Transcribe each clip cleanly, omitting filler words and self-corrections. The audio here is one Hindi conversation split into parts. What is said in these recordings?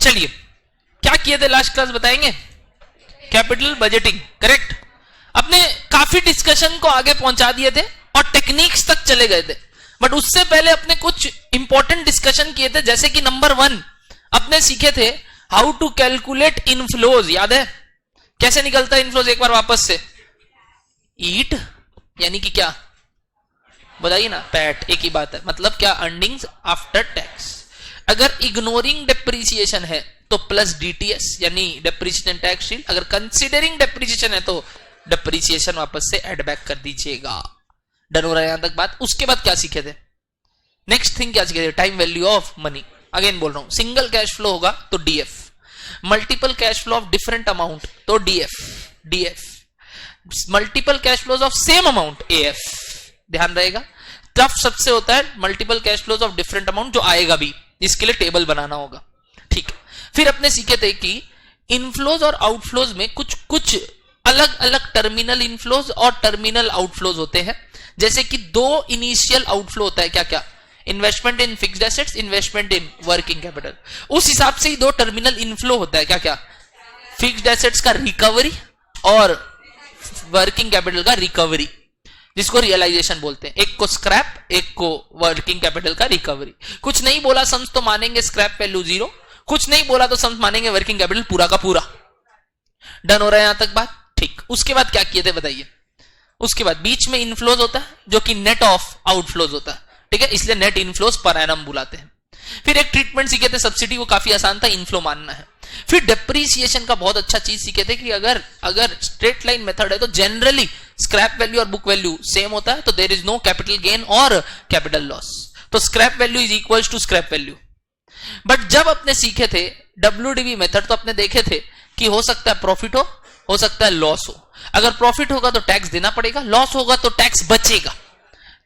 चलिए क्या किए थे लास्ट क्लास बताएंगे? Capital budgeting, correct. अपने काफी डिस्कशन को आगे पहुंचा दिए थे और टेक्निक्स तक चले गए थे, बट उससे पहले अपने कुछ इंपॉर्टेंट डिस्कशन किए थे, जैसे कि नंबर 1 अपने सीखे थे हाउ टू कैलकुलेट इनफ्लोज। याद है कैसे निकलता है इनफ्लोज? एक बार वापस से, ईट यानी कि क्या बताइए ना, पैट, एक ही बात है, मतलब क्या, अर्निंग्स आफ्टर टैक्स। अगर इग्नोरिंग डेप्रिसिएशन है तो प्लस डीटीएस यानी डेप्रिसिएशन टैक्स शील्ड, अगर कंसीडरिंग डेप्रिसिएशन है तो डेप्रिसिएशन वापस से एड बैक कर दीजिएगा। डन हो रहा है यहां तक बात? उसके बाद क्या सीखे थे? नेक्स्ट थिंग क्या सीखे थे? Time value of money. Again बोल रहा हूं, सिंगल कैश फ्लो होगा तो DF, multiple cash flow of different amount तो DF, multiple cash flows of same amount AF. ध्यान रहेगा, टफ सबसे होता है multiple cash flows of different amount, जो आएगा भी, इसके लिए टेबल बनाना होगा, ठीक है। फिर अपने सीखे थे कि इनफ्लोज और आउटफ्लोज में कुछ अलग अलग टर्मिनल इनफ्लोज और टर्मिनल आउटफ्लोज होते हैं। जैसे कि 2 इनिशियल आउटफ्लो होता है, क्या क्या? Investment in fixed assets, investment in working capital. उस हिसाब से ही 2 टर्मिनल इनफ्लो होता है, क्या क्या? फिक्स्ड एसेट्स का रिकवरी और वर्किंग कैपिटल का रिकवरी, जिसको रियलाइजेशन बोलते हैं। एक को स्क्रैप, एक को वर्किंग कैपिटल का रिकवरी। कुछ नहीं बोला सम्स तो मानेंगे स्क्रैप वैल्यू 0, कुछ नहीं बोला तो सम्स मानेंगे वर्किंग कैपिटल पूरा का पूरा। डन हो रहा है यहां तक बात? ठीक। उसके बाद क्या किए थे बताइए? उसके बाद बीच में इनफ्लोज होता है जो कि नेट ऑफ आउटफ्लोज होता है, ठीक है, इसलिए नेट इनफ्लोज पर एनम बुलाते हैं। फिर एक ट्रीटमेंट सीखे थे सब्सिडी, वो काफी आसान था, इनफ्लो मानना है। फिर डेप्रिसिएशन का बहुत अच्छा चीज सीखे थे कि अगर स्ट्रेट लाइन मेथड है तो जनरली स्क्रैप वैल्यू और बुक वैल्यू सेम होता है, तो there is no capital gain और कैपिटल लॉस, तो scrap value is equal to scrap value. But जब अपने सीखे थे डब्ल्यूडीवी मेथड तो अपने देखे थे कि हो सकता है प्रॉफिट हो सकता है लॉस हो। अगर प्रॉफिट होगा तो टैक्स देना पड़ेगा, लॉस होगा तो टैक्स बचेगा।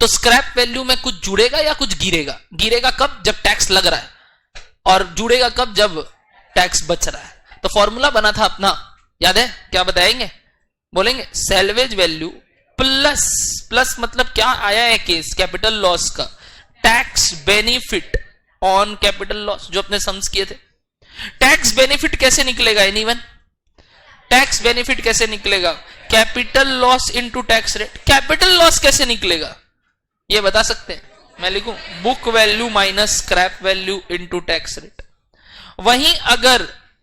तो स्क्रैप वैल्यू में कुछ जुड़ेगा या कुछ गिरेगा। गिरेगा कब? जब टैक्स लग रहा है, और जुड़ेगा कब? जब टैक्स बच रहा है। तो फॉर्मूला बना था अपना, याद है? क्या बताएंगे? बोलेंगे सैल्वेज वैल्यू प्लस मतलब क्या आया है केस कैपिटल लॉस का, tax benefit on capital loss, जो अपने सम्स किए थे। टैक्स बेनिफिट कैसे निकलेगा? एनीवन? टैक्स बेनिफिट कैसे निकलेगा? Capital loss into tax rate. Capital loss कैसे निकलेगा ये बता सकते हैं? मैं लिखूं book value minus scrap value into tax rate. वहीं अगर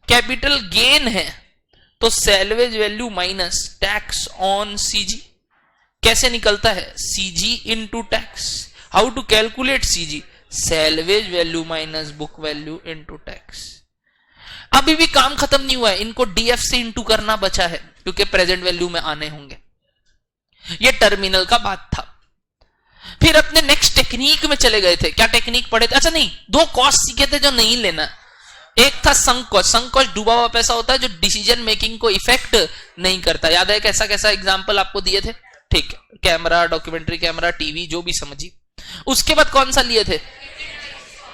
कैपिटल गेन है तो salvage value minus tax on CG. कैसे निकलता है? CG into tax. How to calculate CG? Salvage value minus book value into tax. अभी भी काम खत्म नहीं हुआ है, इनको डीएफ से इंटू करना बचा है क्योंकि प्रेजेंट वैल्यू में आने होंगे। ये टर्मिनल का बात था। फिर अपने नेक्स्ट टेक्निक में चले गए थे। क्या टेक्निक पढ़े थे? अच्छा नहीं, 2 कॉस्ट सीखे थे जो नहीं लेना। एक था संक कॉस्ट। संक कॉस्ट डूबा हुआ पैसा होता है जो डिसीजन मेकिंग को इफेक्ट नहीं करता। याद है कैसा कैसा एग्जांपल आपको दिए थे? ठीक है, कैमरा, डॉक्यूमेंट्री कैमरा, टीवी, जो भी समझिए। उसके बाद कौन सा लिए थे?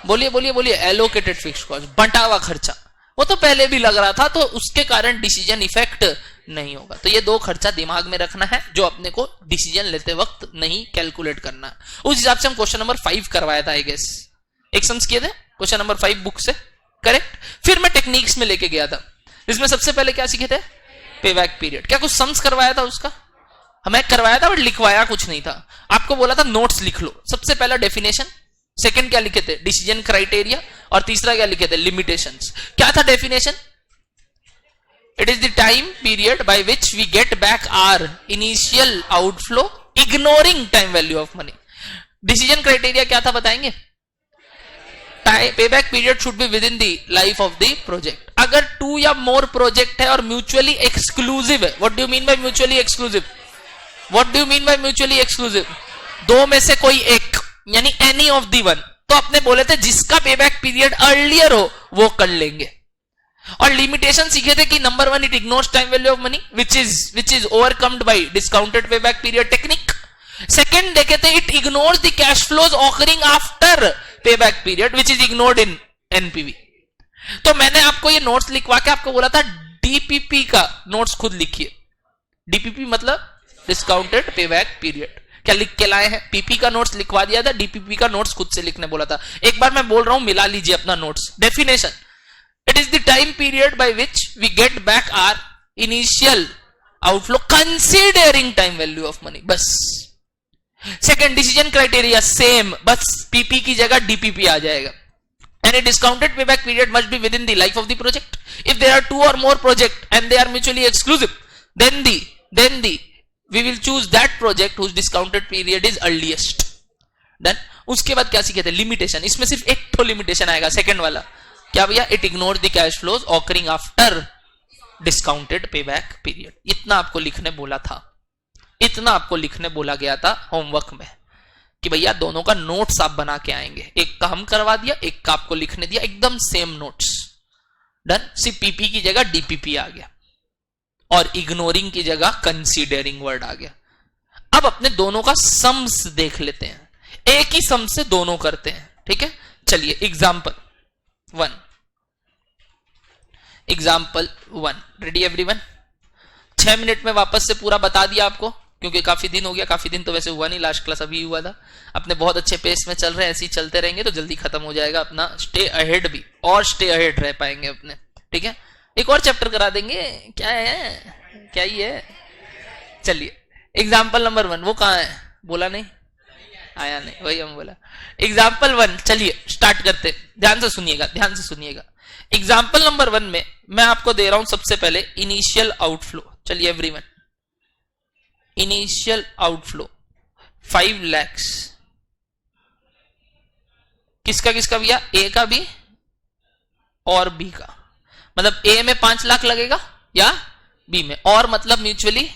बोलिए एलोकेटेड फिक्स्ड कॉस्ट, बंटा हुआ खर्चा। वो तो पहले भी लग रहा था तो उसके कारण डिसीजन इफेक्ट नहीं होगा। तो ये 2 खर्चा दिमाग में रखना है जो अपने को डिसीजन लेते वक्त नहीं कैलकुलेट करना। उस हिसाब से हम क्वेश्चन नंबर 5 करवाया था, आई गेस। एक सम्स किए थे क्वेश्चन नंबर 5 बुक से, करेक्ट। फिर मैं टेक्निक्स में लेके गया था, इसमें सबसे पहले क्या सीखे थे? Payback period. क्या कुछ सम्स करवाया था उसका? हमें करवाया था बट लिखवाया कुछ नहीं था। आपको बोला था नोट्स लिख लो। सबसे पहला डेफिनेशन, सेकंड क्या लिखे थे? डिसीजन क्राइटेरिया, और तीसरा क्या लिखे थे? लिमिटेशंस। क्या था definition? It is the time period by which we get back our initial outflow ignoring time value of money. Decision criteria क्या था बताएंगे? Payback period should be within the life of the project. अगर 2 या मोर प्रोजेक्ट है और म्यूचुअली एक्सक्लूसिव है, what do you mean by mutually exclusive? What do you mean by mutually exclusive? 2 में से कोई एक, यानी एनी ऑफ दी वन। तो अपने बोले थे जिसका पेबैक पीरियड अर्लियर हो वो कर लेंगे। और लिमिटेशन सीखे थे कि number 1 it ignores time value of money which is overcomed by discounted payback period technique. Second देखे थे it ignores the cash flows occurring after payback period which is ignored in NPV. तो मैंने आपको ये नोट्स लिखवा के आपको बोला था डीपीपी का नोट्स खुद लिखिए। डीपीपी मतलब डिस्काउंटेड पेबैक पीरियड। क्या लिख के लाए हैं? पीपी का नोट्स लिखवा दिया था, डीपीपी का नोट्स खुद से लिखने बोला था। एक बार मैं बोल रहा हूं, मिला लीजिए अपना notes. Definition, That is the time period by which we get back our initial outflow considering time value of money. बस. Second decision criteria same, बस PP की जगह DPP आ जाएगा. Any discounted payback period must be within the life of the project. If there are two or more projects and they are mutually exclusive, then we will choose that project whose discounted period is earliest. Done. उसके बाद क्या सीखे थे? लिमिटेशन. इसमें सिर्फ एक तो लिमिटेशन आएगा, सेकंड वाला क्या भैया? It ignore the cash flows occurring after discounted payback period. इतना आपको लिखने बोला था, इतना आपको लिखने बोला गया था होमवर्क में कि भैया दोनों का नोट्स आप बना के आएंगे. एक का हम करवा दिया, एक का आपको लिखने दिया, एकदम सेम नोट्स. डन. सिर्फ पीपी की जगह डीपीपी आ गया और इग्नोरिंग की जगह कंसीडरिंग वर्ड आ गया. अब अपने दोनों का सम्स देख लेते हैं. एक ही सम से दोनों करते हैं. ठीक है, चलिए example one. Ready everyone? 6 minute में वापस से पूरा बता दिया आपको, क्योंकि काफी दिन हो गया. काफी दिन तो वैसे हुआ नहीं, लास्ट क्लास अभी हुआ था. अपने बहुत अच्छे पेस में चल रहे हैं, ऐसे ही चलते रहेंगे तो जल्दी खत्म हो जाएगा अपना. स्टे अहेड भी, और स्टे अहेड रह पाएंगे अपने. ठीक है, एक और चैप्टर करा देंगे. क्या है, क्या ही है. चलिए एग्जाम्पल नंबर 1. वो कहां है? बोला नहीं, आया नहीं, वही हम बोला. एग्जाम्पल 1. चलिए स्टार्ट करते. ध्यान से सुनिएगा, ध्यान से सुनिएगा. एग्जाम्पल नंबर 1 में मैं आपको दे रहा हूं सबसे पहले इनिशियल आउटफ्लो. चलिए एवरीवन, इनिशियल आउटफ्लो 5 लाख. किसका किसका भैया? ए का भी और बी का. मतलब ए में 5 लाख लगेगा या बी में, और मतलब म्यूचुअली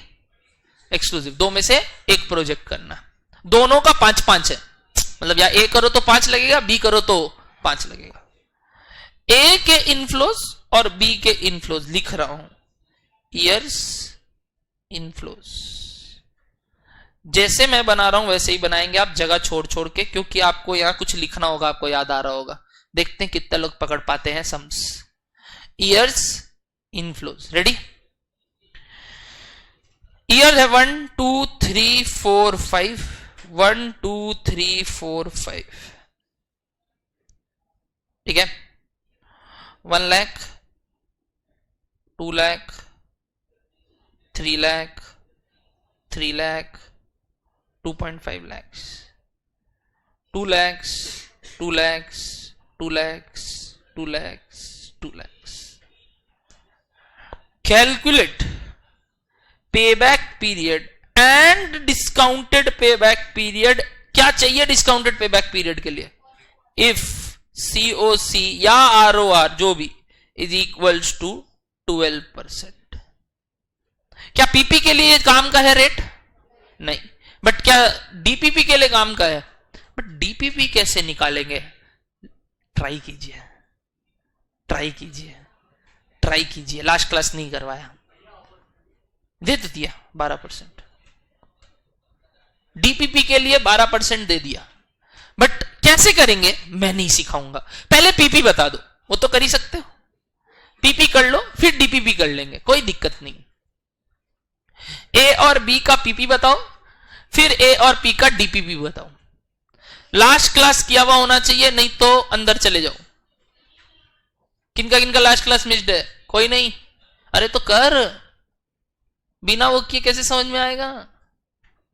एक्सक्लूसिव. दो में से एक प्रोजेक्ट करना. दोनों का 5-5 है, मतलब या ए करो तो 5 लगेगा, बी करो तो 5 लगेगा. ए के इनफ्लोज और बी के इनफ्लोज लिख रहा हूं. ईयर्स इनफ्लोज जैसे मैं बना रहा हूं वैसे ही बनाएंगे आप, जगह छोड़ छोड़ के, क्योंकि आपको यहां कुछ लिखना होगा, आपको याद आ रहा होगा. देखते हैं कितने लोग पकड़ पाते हैं sums. Years inflows. Ready? Years है 1 2 3 4 5. 1 2 3 4 5. ठीक है. 1 lakh, 2 lakh, 3 lakh, 3 lakh, 2.5 lakhs, 2 lakhs, 2 lakhs, 2 lakhs, 2 lakhs, 2 lakhs. Calculate payback period and discounted payback period. क्या चाहिए डिस्काउंटेड पेबैक पीरियड के लिए? इफ COC या ROR जो भी इज इक्वल्स टू 12%. क्या पीपी के लिए काम का है रेट? नहीं. बट क्या डीपीपी के लिए काम का है? बट डीपीपी कैसे निकालेंगे? ट्राई कीजिए, ट्राई कीजिए, ट्राई कीजिए. लास्ट क्लास नहीं करवाया, दे तो दिया 12%. डीपीपी के लिए 12% दे दिया. बट कैसे करेंगे मैं नहीं सिखाऊंगा. पहले पीपी बता दो, वो तो कर ही सकते हो. पीपी कर लो, फिर डीपीपी कर लेंगे, कोई दिक्कत नहीं. ए और बी का पीपी बताओ, फिर ए और पी का डीपीपी बताओ. लास्ट क्लास किया हुआ होना चाहिए, नहीं तो अंदर चले जाओ. किनका किनका लास्ट क्लास मिस्ड है? कोई नहीं? अरे तो कर, बिना वो किए कैसे समझ में आएगा?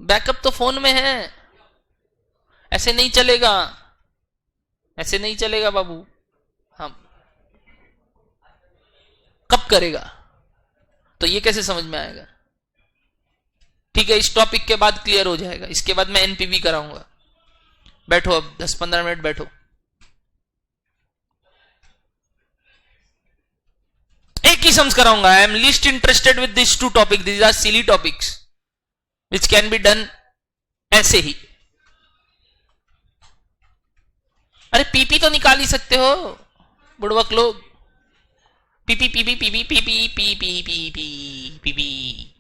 बैकअप तो फोन में है. ऐसे नहीं चलेगा, ऐसे नहीं चलेगा बाबू. हम कब करेगा तो ये कैसे समझ में आएगा? ठीक है, इस टॉपिक के बाद क्लियर हो जाएगा. इसके बाद मैं एनपीवी कराऊंगा. बैठो अब 10-15 मिनट बैठो. एक ही सम्स कराऊंगा. I am least interested with this 2 topic. This are silly topics which can be done ऐसे ही. अरे पीपी तो निकाल ही सकते हो बुड़वक लोग. PP PP PP PP PP PP PP.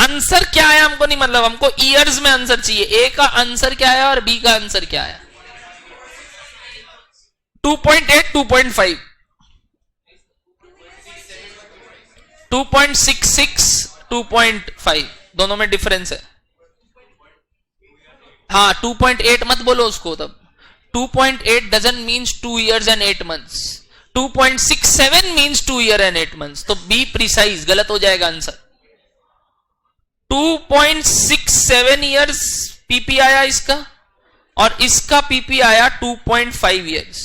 Answer क्या है हमको नहीं मतलब, हमको ईयर्स में आंसर चाहिए. ए का आंसर क्या है और बी का आंसर क्या है? 2.8, 2.5, 2.66, 2.5 दोनों में डिफरेंस है. हाँ 2.8 मत बोलो उसको, तब 2.8 doesn't means 2 years and 8 months. 2.67 means 2 year and 8 months. तो बी प्रिसाइज गलत हो जाएगा आंसर. 2.67 years पीपी आया इसका और इसका पीपी आया 2.5 years.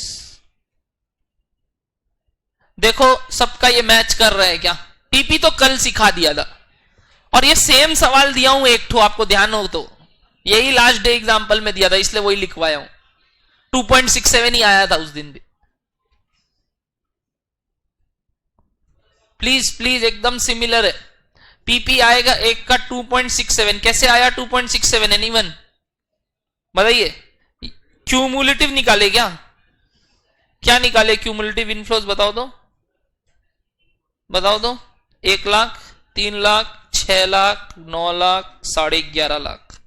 देखो सबका ये मैच कर रहा है क्या? पीपी तो कल सिखा दिया था और ये सेम सवाल दिया हूं एक ठो, आपको ध्यान हो तो यही लास्ट डे एग्जांपल में दिया था इसलिए वही लिखवाया हूं. 2.67 ही आया था उस दिन भी. प्लीज प्लीज एकदम सिमिलर है. पीपी आएगा एक का 2.67. कैसे आया 2.67? एनीवन बताइए. क्यूमुलेटिव निकाले क्या? क्या निकाले क्यूमुलेटिव इनफ्लोज? बताओ तो 1 लाख, 3 लाख, 6 लाख, 9 लाख, 11.5 लाख,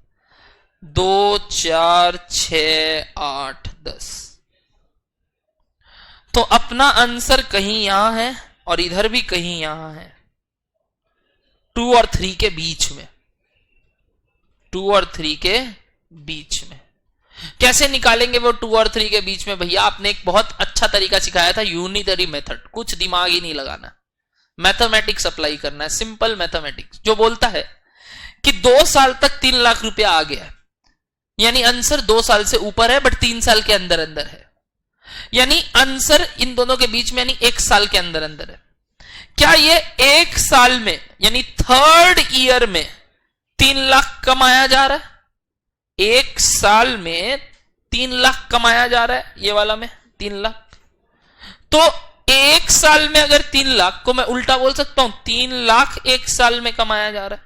2, 4, 6, 8, 10. तो अपना आंसर कहीं यहां है और इधर भी कहीं यहां है, 2 और 3 के बीच में. 2 और 3 के बीच में कैसे निकालेंगे वो 2 और 3 के बीच में? भैया आपने एक बहुत अच्छा तरीका सिखाया था, यूनिटरी मेथड. कुछ दिमाग ही नहीं लगाना, मैथमेटिक्स अप्लाई करना है, सिंपल मैथमेटिक्स, जो बोलता है कि 2 साल तक 3 लाख रुपया आ गया है, यानी आंसर 2 साल से ऊपर है बट 3 साल के अंदर अंदर है, यानी आंसर इन दोनों के बीच में यानी 1 साल के अंदर अंदर है. क्या ये 1 साल में यानी 3rd ईयर में 3 लाख कमाया जा रहा है? 1 साल में 3 लाख कमाया जा रहा है, ये वाला में 3 लाख. तो 1 साल में अगर 3 लाख को मैं उल्टा बोल सकता हूं, 3 लाख 1 साल में कमाया जा रहा है.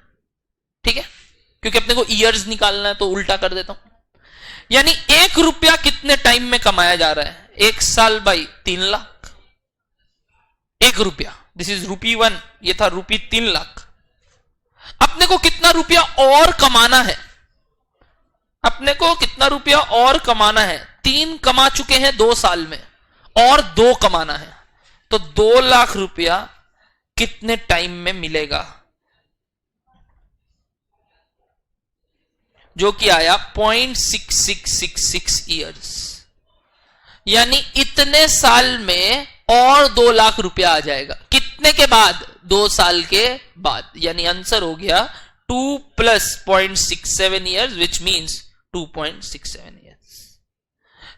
ठीक है, क्योंकि अपने को ईयर्स निकालना है तो उल्टा कर देता हूं. यानी 1 रुपया कितने टाइम में कमाया जा रहा है? 1 साल बाई 3 लाख. 1 रुपया, दिस इज ₹1, ये था ₹3 लाख. अपने को कितना रुपया और कमाना है? अपने को कितना रुपया और कमाना है? 3 कमा चुके हैं 2 साल में और 2 कमाना है, तो 2 लाख रुपया कितने टाइम में मिलेगा? जो कि आया 0.6666 ईयर्स. यानी इतने साल में और 2 लाख रुपया आ जाएगा. कितने के बाद? 2 साल के बाद. यानी आंसर हो गया 2 + 0.67 ईयर्स विच मीन्स 2.67 ईयर्स.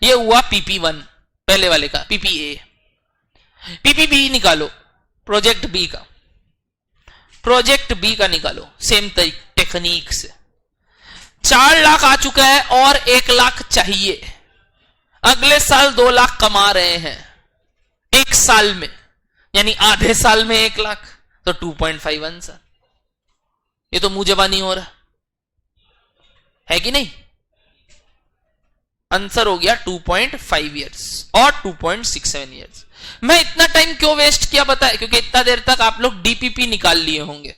ये हुआ PP1 पहले वाले का. PPA. PPB निकालो, प्रोजेक्ट बी का. प्रोजेक्ट बी का निकालो सेम टेक्निक से. 4 लाख आ चुका है और 1 लाख चाहिए. अगले साल 2 लाख कमा रहे हैं 1 साल में, यानी आधे साल में 1 लाख, तो 2.5 आंसर. ये तो मुंह जबानी हो रहा है कि नहीं? आंसर हो गया 2.5 ईयर्स और 2.67 ईयर्स. मैं इतना टाइम क्यों वेस्ट किया पता है? क्योंकि इतना देर तक आप लोग डीपीपी निकाल लिए होंगे.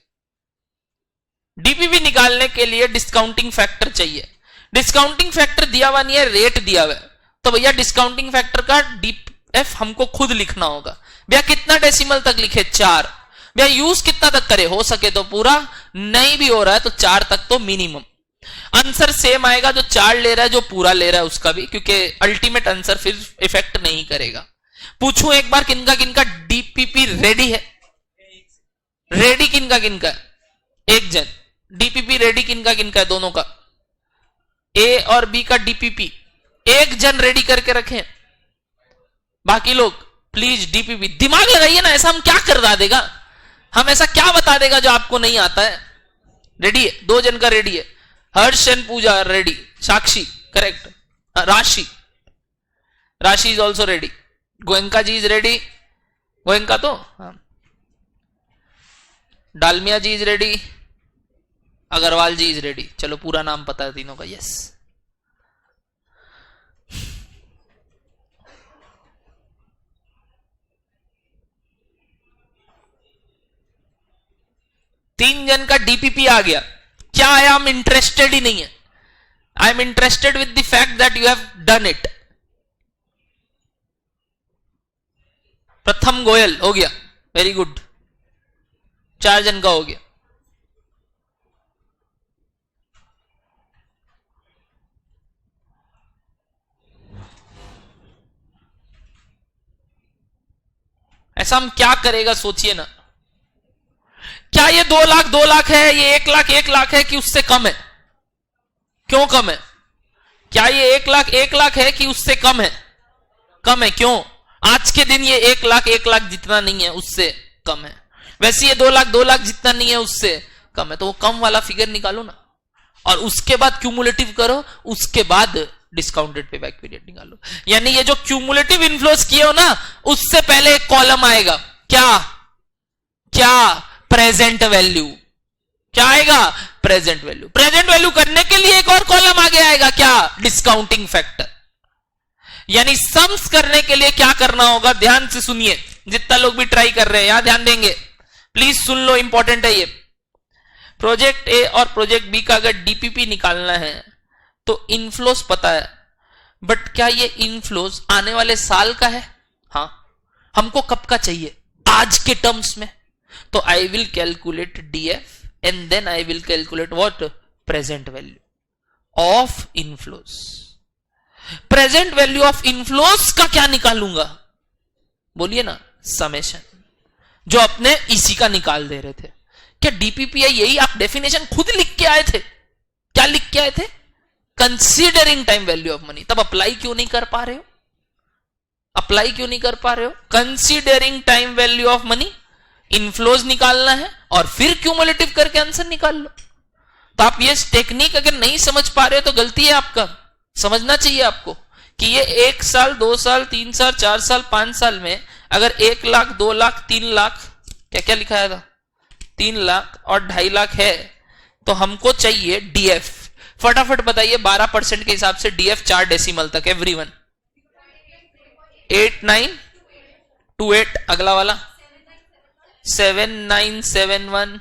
डीपीपी निकालने के लिए डिस्काउंटिंग फैक्टर चाहिए. डिस्काउंटिंग फैक्टर दिया हुआ नहीं है, रेट दिया हुआ है. तो भैया डिस्काउंटिंग फैक्टर का डीएफ हमको खुद लिखना होगा. भैया कितना डेसिमल तक लिखे? 4. भैया यूज कितना तक करे? हो सके तो पूरा, नहीं भी हो रहा है तो 4 तक तो मिनिमम. आंसर सेम आएगा जो 4 ले रहा है जो पूरा ले रहा है उसका भी, क्योंकि अल्टीमेट आंसर फिर इफेक्ट नहीं करेगा. पूछूं एक बार, किनका किनका डीपीपी रेडी है? रेडी किनका किनका? एक जन. डीपीपी रेडी किनका किनका है? दोनों का. ए और बी का डीपीपी एक जन रेडी करके रखें. बाकी लोग प्लीज डीपीपी दिमाग लगाइए ना. ऐसा हम क्या करवा देगा? हम ऐसा क्या बता देगा जो आपको नहीं आता है? रेडी है, 2 जन का रेडी है. Harsh and Pooja ready. Sakshi correct. Rashi is also ready. Goenka ji is ready. Goenka तो Dalmia ji is ready. Agarwal ji is ready. चलो पूरा नाम पता है तीनों का. यस. तीन जन का डीपीपी आ गया. क्या आया? हम इंटरेस्टेड ही नहीं है. I am interested with the fact that you have done it. प्रथम गोयल हो गया. Very good. 4 जन का हो गया. ऐसा हम क्या करेगा सोचिए ना। क्या ये 2 लाख है, ये 1 लाख है कि उससे कम है? क्यों कम है? क्या ये 1 लाख है कि उससे कम है? कम है। क्यों? आज के दिन ये 1 लाख जितना नहीं है उससे कम है। वैसे ये 2 लाख जितना नहीं है उससे कम है। तो वो कम वाला फिगर निकालो ना, और उसके बाद क्यूमुलेटिव करो, उसके बाद डिस्काउंटेड पेबैक पीरियड निकालो। यानी ये जो क्यूमुलेटिव इन्फ्लोस किए हो ना, उससे पहले एक कॉलम आएगा। क्या? Present value. क्या आएगा? Present value. प्रेजेंट वैल्यू करने के लिए एक और कॉलम आगे आएगा। क्या? Discounting factor. यानी सम्स करने के लिए क्या करना होगा? ध्यान से सुनिए, जितना लोग भी ट्राई कर रहे हैं यहां ध्यान देंगे, प्लीज सुन लो, इंपॉर्टेंट है ये। प्रोजेक्ट ए और प्रोजेक्ट बी का अगर डीपीपी निकालना है तो इनफ्लोस पता है, बट क्या ये इनफ्लोस आने वाले साल का है? हां, हमको कब का चाहिए? आज के टर्म्स में। तो I will calculate DF and then I will calculate what? Present value of inflows. Present value of inflows का क्या निकालूंगा? बोलिए ना, समेशन, जो अपने इसी का निकाल दे रहे थे। क्या डीपीपीआई यही आप डेफिनेशन खुद लिख के आए थे? क्या लिख के आए थे? Considering time value of money. तब अप्लाई क्यों नहीं कर पा रहे हो? अप्लाई क्यों नहीं कर पा रहे हो? Considering time value of money, inflows निकालना है और फिर क्यूमुलेटिव करके आंसर निकाल लो। तो आप ये टेक्निक अगर नहीं समझ पा रहे हो तो गलती है आपका। समझना चाहिए आपको कि ये 1 साल, 2 साल, 3 साल, 4 साल, 5 साल में अगर 1 लाख, 2 लाख, 3 लाख, क्या क्या लिखाया था? 3 लाख और 2.5 लाख है, तो हमको चाहिए डीएफ। फटाफट बताइए 12% के हिसाब से डीएफ 4 डेसिमल तक। एवरीवन 8928, अगला वाला 7971,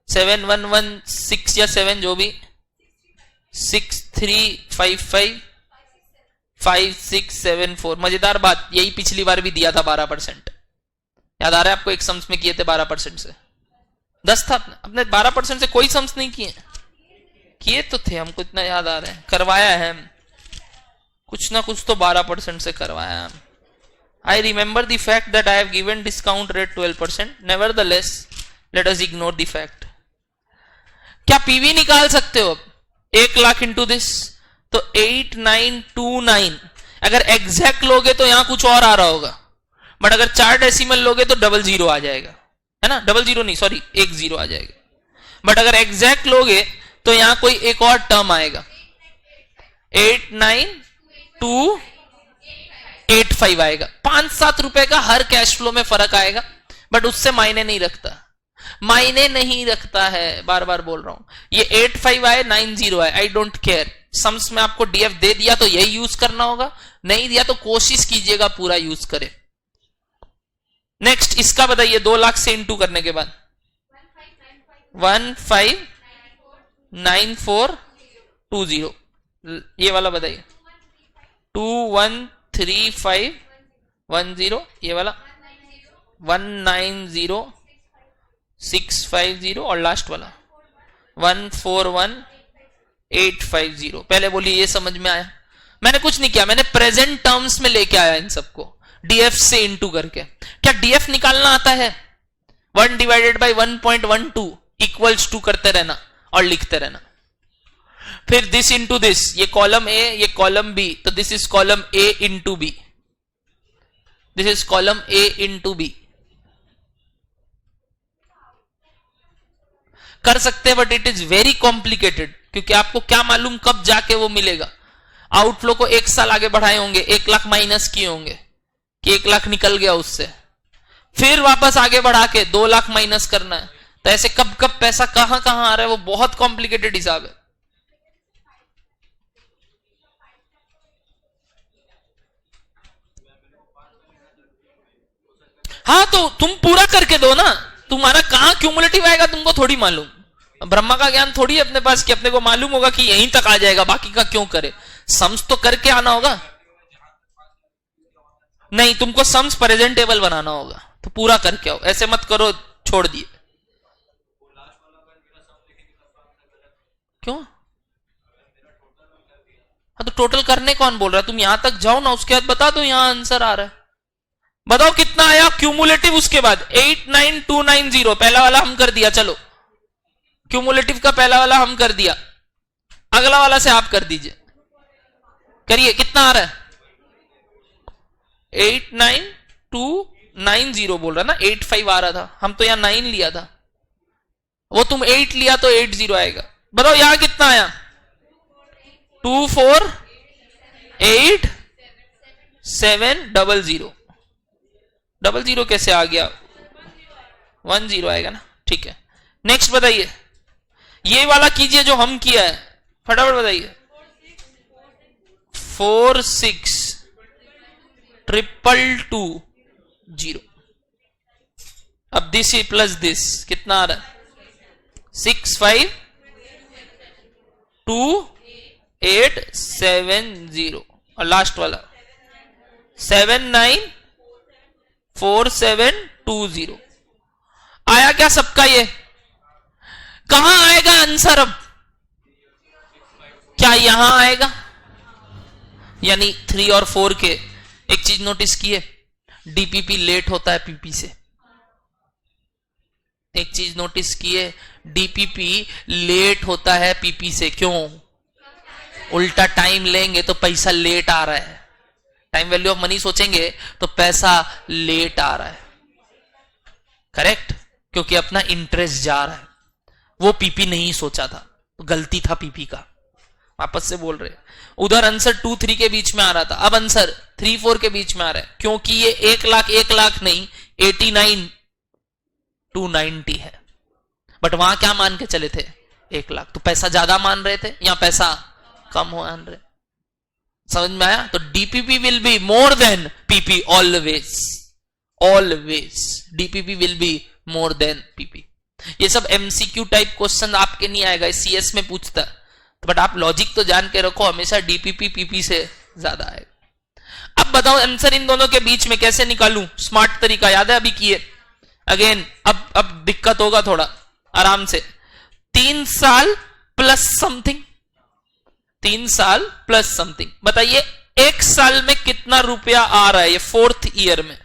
7116 या 7 जो भी, 6355, 5674। मजेदार बात, यही पिछली बार भी दिया था 12%। याद आ रहा है आपको? एक सम्स में किए थे 12% से 10 था। अपने 12% से कोई सम्स नहीं किए तो थे, हमको इतना याद आ रहा है। करवाया है कुछ ना कुछ तो 12% से करवाया है। I remember the fact that I have given discount rate 12%. Nevertheless, let us ignore the fact. क्या पीवी निकाल सकते हो? 1 लाख इंटू दिस तो 8929। अगर एग्जैक्ट लोगे तो यहां कुछ और आ रहा होगा, बट अगर 4 डेसिमल लोगे तो 00 आ जाएगा, है ना? 00 नहीं, सॉरी 10 आ जाएगा। बट अगर एग्जैक्ट लोगे तो यहां कोई एक और टर्म आएगा, 8928 आएगा। 5-7 रुपए का हर कैश फ्लो में फर्क आएगा, बट उससे मायने नहीं रखता। मायने नहीं रखता है, बार बार बोल रहा हूं। ये 85 आए, 90 आए, आई डोंट केयर। सम्स में आपको डीएफ दे दिया तो यही यूज करना होगा, नहीं दिया तो कोशिश कीजिएगा पूरा यूज करें। नेक्स्ट इसका बताइए, 2 लाख से इंटू करने के बाद 159420, ये वाला बताइए। 213510, ये वाला 190650 और लास्ट वाला 141850। पहले बोलिए ये समझ में आया? मैंने कुछ नहीं किया, मैंने प्रेजेंट टर्म्स में लेके आया इन सबको डीएफ से इंटू करके। क्या डीएफ निकालना आता है? 1 डिवाइडेड बाई 1.12 इक्वल्स टू करते रहना और लिखते रहना। फिर दिस इंटू दिस, ये कॉलम ए, ये कॉलम बी, तो this is column A into B, this is column A into B. कर सकते हैं but it is very complicated, क्योंकि आपको क्या मालूम कब जाके वो मिलेगा। आउटफ्लो को 1 साल आगे बढ़ाए होंगे, 1 लाख माइनस किए होंगे कि 1 लाख निकल गया उससे, फिर वापस आगे बढ़ा के 2 लाख माइनस करना है। तो ऐसे कब कब पैसा कहां कहां आ रहा है, वो बहुत कॉम्प्लिकेटेड हिसाब है। हाँ तो तुम पूरा करके दो ना, तुम्हारा कहां क्यूमुलेटिव आएगा तुमको थोड़ी मालूम। ब्रह्मा का ज्ञान थोड़ी है अपने पास कि अपने को मालूम होगा कि यहीं तक आ जाएगा, बाकी का क्यों करे। सम्स तो करके आना होगा। नहीं, तुमको सम्स प्रेजेंटेबल बनाना होगा, तो पूरा करके आओ, ऐसे मत करो छोड़ दिए। क्यों? हाँ तो टोटल करने कौन बोल रहा है? तुम यहां तक जाओ ना, उसके बाद बता दो यहां आंसर आ रहा है। बताओ कितना आया क्यूमुलेटिव उसके बाद 89290, पहला वाला हम कर दिया, चलो क्यूमुलेटिव का पहला वाला हम कर दिया, अगला वाला से आप कर दीजिए, करिए कितना आ रहा है 89290 बोल रहा ना, 85 आ रहा था, हम तो यहां 9 लिया था, वो तुम 8 लिया तो 80 आएगा। बताओ यहां कितना आया 24870, 00 कैसे आ गया 10 आएगा ना, ठीक है। नेक्स्ट बताइए, ये वाला कीजिए जो हम किया है, फटाफट बताइए 46220। अब दिस ही प्लस दिस कितना आ रहा है 65280, और लास्ट वाला 794720। आया क्या सबका? ये कहां आएगा आंसर? अब क्या यहां आएगा? यानी 3 और 4 के एक चीज नोटिस किए, डीपीपी लेट होता है पीपी से। एक चीज नोटिस किए, डीपीपी लेट होता है पीपी से। क्यों? उल्टा टाइम लेंगे तो पैसा लेट आ रहा है, टाइम वैल्यू ऑफ मनी सोचेंगे तो पैसा लेट आ रहा है, करेक्ट? क्योंकि अपना इंटरेस्ट जा रहा है, वो पीपी नहीं सोचा था, गलती था पीपी का। वापस से बोल रहे, उधर आंसर 2-3 के बीच में आ रहा था, अब आंसर 3-4 के बीच में आ रहा है, क्योंकि ये 1 लाख नहीं 89,290 है। बट वहां क्या मान के चले थे 1 लाख, तो पैसा ज्यादा मान रहे थे, यहां पैसा कम मान रहे। समझ में आया? तो DPP will be more than PP always, always DPP will be more than PP. ये सब एमसीक्यू टाइप क्वेश्चन आपके नहीं आएगा, सीएस में पूछता, बट आप लॉजिक तो जान के रखो, हमेशा डीपीपी पीपी से ज्यादा आएगा। अब बताओ आंसर इन दोनों के बीच में कैसे निकालूं? स्मार्ट तरीका याद है अभी किए, अगेन अब दिक्कत होगा थोड़ा, आराम से। 3 साल प्लस समथिंग, 3 साल प्लस समथिंग, बताइए 1 साल में कितना रुपया आ रहा है? ये 4th ईयर में,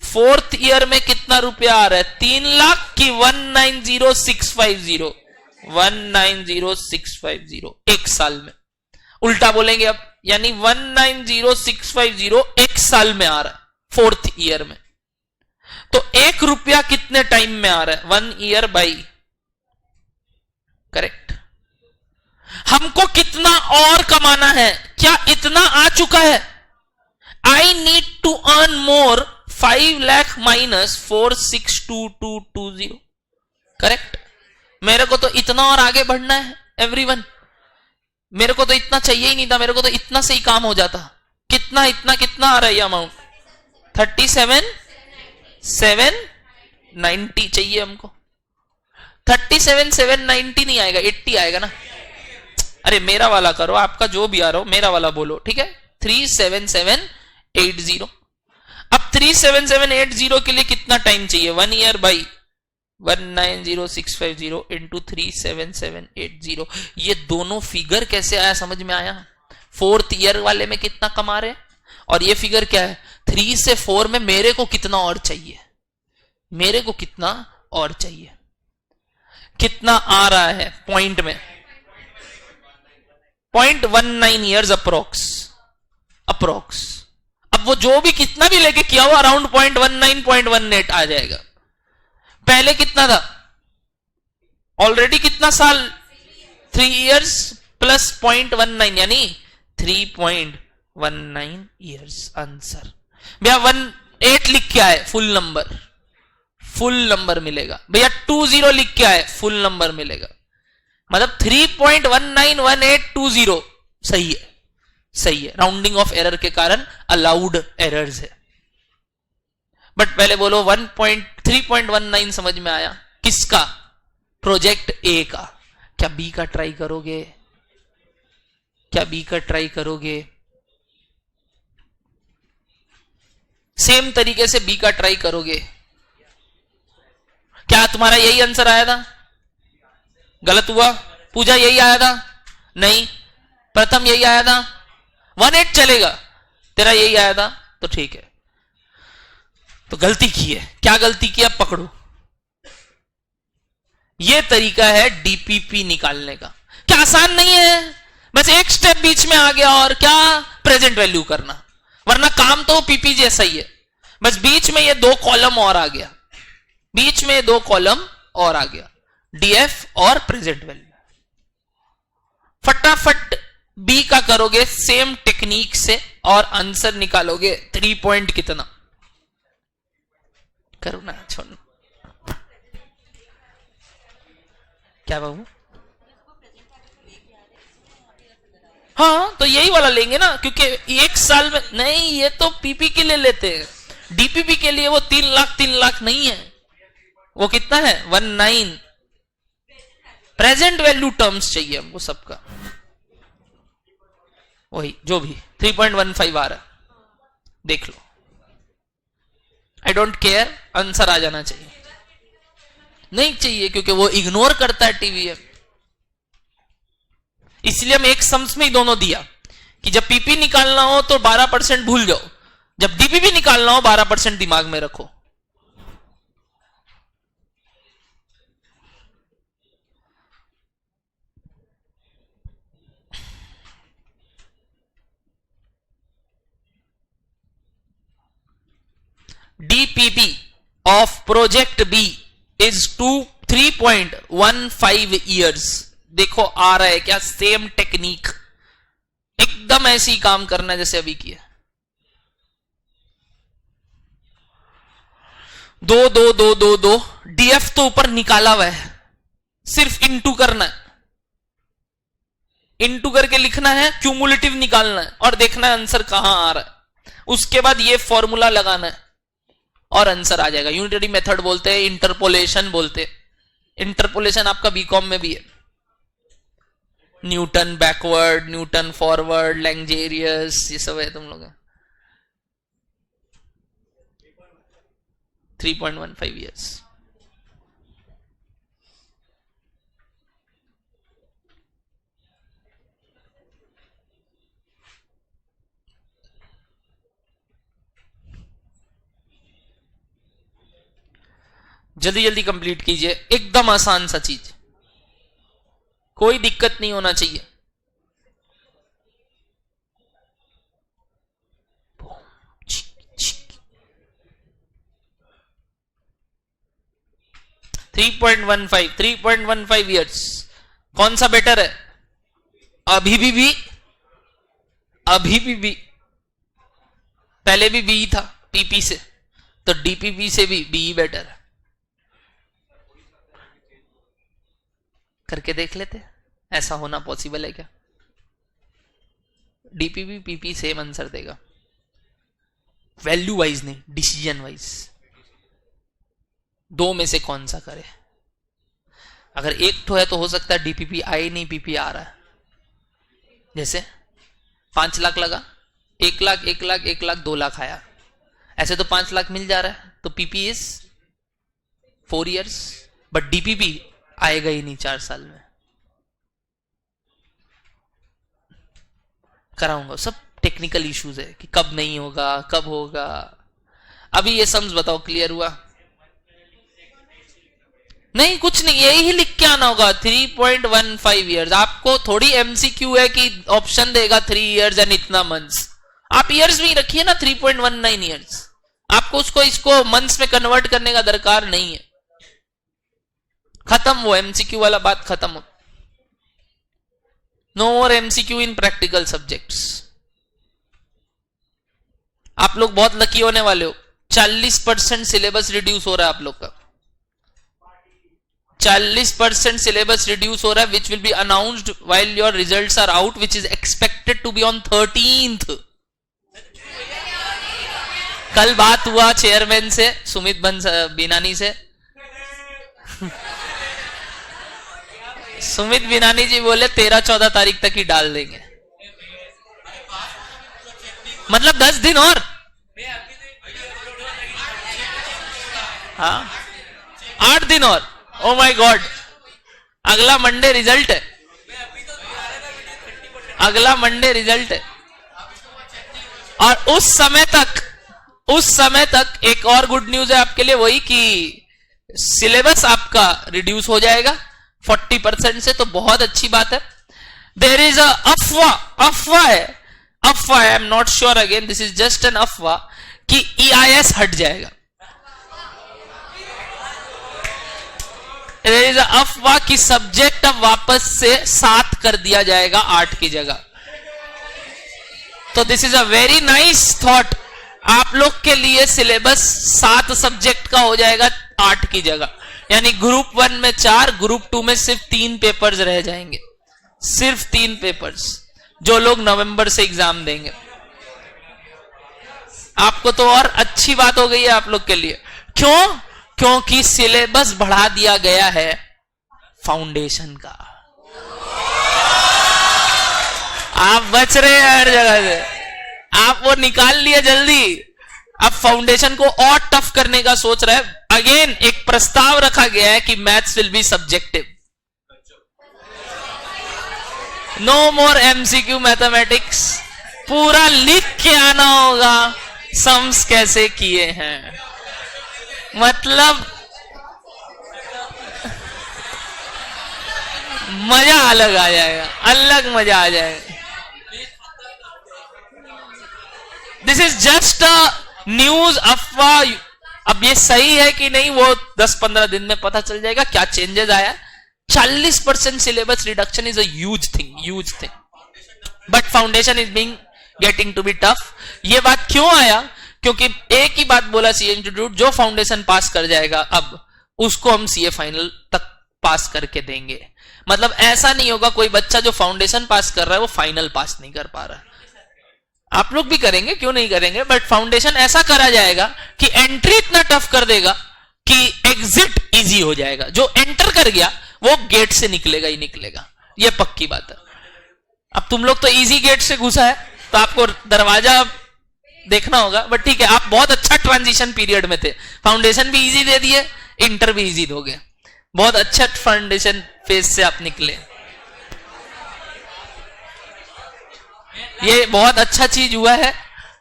4th ईयर में कितना रुपया आ रहा है? 3 लाख की 190650, 190650 1 साल में। उल्टा बोलेंगे अब, यानी 190650 1 साल में आ रहा है 4th ईयर में। तो 1 रुपया कितने टाइम में आ रहा है? 1 ईयर बाई, करेक्ट। हमको कितना और कमाना है? क्या इतना आ चुका है? I need to earn more 5 lakh minus 462220, correct. मेरे को तो इतना और आगे बढ़ना है एवरीवन, मेरे को तो इतना चाहिए ही नहीं था, मेरे को तो इतना से ही काम हो जाता। कितना इतना कितना आ रहा है ये अमाउंट? 37,790 चाहिए हमको। 37,790 नहीं आएगा, 80 आएगा ना। अरे मेरा वाला करो, आपका जो भी आ रहा हो मेरा वाला बोलो, ठीक है। 37780। अब 37780 के लिए कितना टाइम चाहिए? 1 ईयर बाई 190650 इंटू 37780। ये दोनों फिगर कैसे आया समझ में आया? 4th ईयर वाले में कितना कमा रहे, और ये फिगर क्या है? 3 से 4 में मेरे को कितना और चाहिए, मेरे को कितना और चाहिए। कितना आ रहा है पॉइंट में? 0.19 ईयर्स अप्रोक्स। अब वो जो भी कितना भी लेके किया हुआ अराउंड 0.19 0.18 आ जाएगा। पहले कितना था? ऑलरेडी कितना साल? 3 इयर्स प्लस 0.19 यानी 3.19 इयर्स। आंसर भैया 18 लिख के आए, फुल नंबर मिलेगा। भैया 20 लिख के आए, फुल नंबर मिलेगा। मतलब 3.191820 सही है, सही है। राउंडिंग ऑफ एरर के कारण अलाउड एरर्स है। बट पहले बोलो 3.19 समझ में आया? किसका? प्रोजेक्ट ए का। क्या बी का ट्राई करोगे? क्या बी का ट्राई करोगे? सेम तरीके से बी का ट्राई करोगे? क्या तुम्हारा यही आंसर आया था? गलत हुआ? पूजा यही आया था? नहीं, प्रथम यही आया था। 18 चलेगा, तेरा यही आया था तो ठीक है। तो गलती की है, क्या गलती की अब पकड़ो। यह तरीका है डीपीपी निकालने का। क्या आसान नहीं है, बस एक स्टेप बीच में आ गया और क्या, प्रेजेंट वैल्यू करना, वरना काम तो पीपी जैसा ही है, बस बीच में ये 2 कॉलम और आ गया, बीच में 2 कॉलम और आ गया, डीएफ और प्रेजेंट वैल्यू। फटाफट बी का करोगे सेम टेक्निक से और आंसर निकालोगे 3 पॉइंट कितना। करो ना, छोड़ना। क्या बाबू? हाँ तो यही वाला लेंगे ना, क्योंकि 1 साल में नहीं, ये तो पीपी के लिए लेते हैं, डीपीपी के लिए वो 3 लाख नहीं है, वो कितना है 19। प्रेजेंट वैल्यू टर्म्स चाहिए हमको सबका, वही जो भी 3.15 आ रहा है, देख लो। आई डोंट केयर, आंसर आ जाना चाहिए। नहीं चाहिए क्योंकि वो इग्नोर करता है टीवीएम, इसलिए हम एक सम्स में ही दोनों दिया कि जब पीपी निकालना हो तो 12% भूल जाओ, जब डीपीपी निकालना हो 12% दिमाग में रखो। DPP of project B is 3.15 years। देखो आ रहा है क्या, सेम टेक्निक, एकदम ऐसे ही काम करना है जैसे अभी किया। 2 डीएफ तो ऊपर निकाला हुआ है, सिर्फ इंटू करना है, इंटू करके लिखना है, क्यूमुलेटिव निकालना है और देखना है आंसर कहां आ रहा है। उसके बाद ये फॉर्मूला लगाना है और आंसर आ जाएगा। यूनिटरी मेथड बोलते हैं, इंटरपोलेशन बोलते हैं। इंटरपोलेशन आपका बीकॉम में भी है, न्यूटन बैकवर्ड, न्यूटन फॉरवर्ड, लैंगजेरियस, ये सब है तुम लोग। 3.15 years। जल्दी जल्दी कंप्लीट कीजिए, एकदम आसान सा चीज, कोई दिक्कत नहीं होना चाहिए। थ्री 3.15 years कौन सा बेटर है? अभी भी पहले भी बी था पीपी से, तो डीपीपी से भी बी बेटर है। करके देख लेते, ऐसा होना पॉसिबल है क्या? डीपीपी पीपी सेम आंसर देगा, वैल्यू वाइज नहीं, डिसीजन वाइज। 2 में से कौन सा करे? अगर एक तो है तो हो सकता है डीपीपी आए नहीं, पीपी आ रहा है। जैसे 5 लाख लगा, 1 लाख 1 लाख 1 लाख 2 लाख आया, ऐसे तो 5 लाख मिल जा रहा है, तो PP is 4 years, but DPP आएगा ही नहीं 4 साल में। कराऊंगा, सब टेक्निकल इश्यूज है कि कब नहीं होगा, कब होगा। अभी ये सम्स बताओ, क्लियर हुआ? नहीं कुछ नहीं, यही ही लिख के आना होगा 3.15 years। आपको थोड़ी एमसीक्यू है कि ऑप्शन देगा 3 years एंड इतना मंथ्स, आप ईयर्स में ही रखिए ना 3.19 years। आपको इसको मंथ्स में कन्वर्ट करने का दरकार नहीं है, खत्म वो एमसीक्यू वाला बात खत्म हो। No more MCQ in practical subjects. आप लोग बहुत लकी होने वाले हो, 40% सिलेबस रिड्यूस हो रहा है आप लोग का, 40% सिलेबस रिड्यूस हो रहा है, which will be announced while your results are out, which is expected to be on 13th। कल बात हुआ चेयरमैन से, सुमित बिनानी से। सुमित बिनानी जी बोले 13-14 तारीख तक ही डाल देंगे, मतलब 10 दिन और। हाँ 8 दिन और। ओ माय गॉड, अगला मंडे रिजल्ट है, अगला मंडे रिजल्ट है, और उस समय तक एक और गुड न्यूज है आपके लिए, वही कि सिलेबस आपका रिड्यूस हो जाएगा 40% से, तो बहुत अच्छी बात है। देयर इज अफवाह है, I am not sure, again this is just an अफवाह, कि EIS हट जाएगा। देयर इज अफवाह कि सब्जेक्ट अब वापस से 7 कर दिया जाएगा 8 की जगह। तो this is a very nice thought, आप लोग के लिए सिलेबस 7 सब्जेक्ट का हो जाएगा 8 की जगह, यानी ग्रुप 1 में 4, ग्रुप 2 में सिर्फ 3 पेपर्स रह जाएंगे, सिर्फ 3 पेपर्स, जो लोग नवंबर से एग्जाम देंगे। आपको तो और अच्छी बात हो गई है आप लोग के लिए। क्यों? क्योंकि सिलेबस बढ़ा दिया गया है फाउंडेशन का। आप बच रहे हैं हर जगह से, आप वो निकाल लिए जल्दी। अब फाउंडेशन को और टफ करने का सोच रहा है। अगेन एक प्रस्ताव रखा गया है कि maths will be subjective, no more MCQ mathematics, पूरा लिख के आना होगा सम्स कैसे किए हैं, मतलब मजा अलग आ जाएगा, अलग मजा आ जाएगा। This is just a news, अफवाह। अब ये सही है कि नहीं वो 10-15 दिन में पता चल जाएगा क्या चेंजेस आया। 40% syllabus reduction is a huge thing, but foundation is being getting to be tough. ये बात क्यों आया? क्योंकि एक ही बात बोला CA इंस्टीट्यूट, जो फाउंडेशन पास कर जाएगा अब उसको हम CA फाइनल तक पास करके देंगे। मतलब ऐसा नहीं होगा कोई बच्चा जो फाउंडेशन पास कर रहा है वो फाइनल पास नहीं कर पा रहा। आप लोग भी करेंगे, क्यों नहीं करेंगे, बट फाउंडेशन ऐसा करा जाएगा कि एंट्री इतना टफ कर देगा कि एग्जिट इजी हो जाएगा। जो एंटर कर गया वो गेट से निकलेगा ही निकलेगा, ये पक्की बात है। अब तुम लोग तो इजी गेट से घुसा है तो आपको दरवाजा देखना होगा, बट ठीक है, आप बहुत अच्छा ट्रांजिशन पीरियड में थे, फाउंडेशन भी इजी दे दिए, इंटर भी इजी दोगे, बहुत अच्छा फाउंडेशन फेज से आप निकले। ये बहुत अच्छा चीज हुआ है,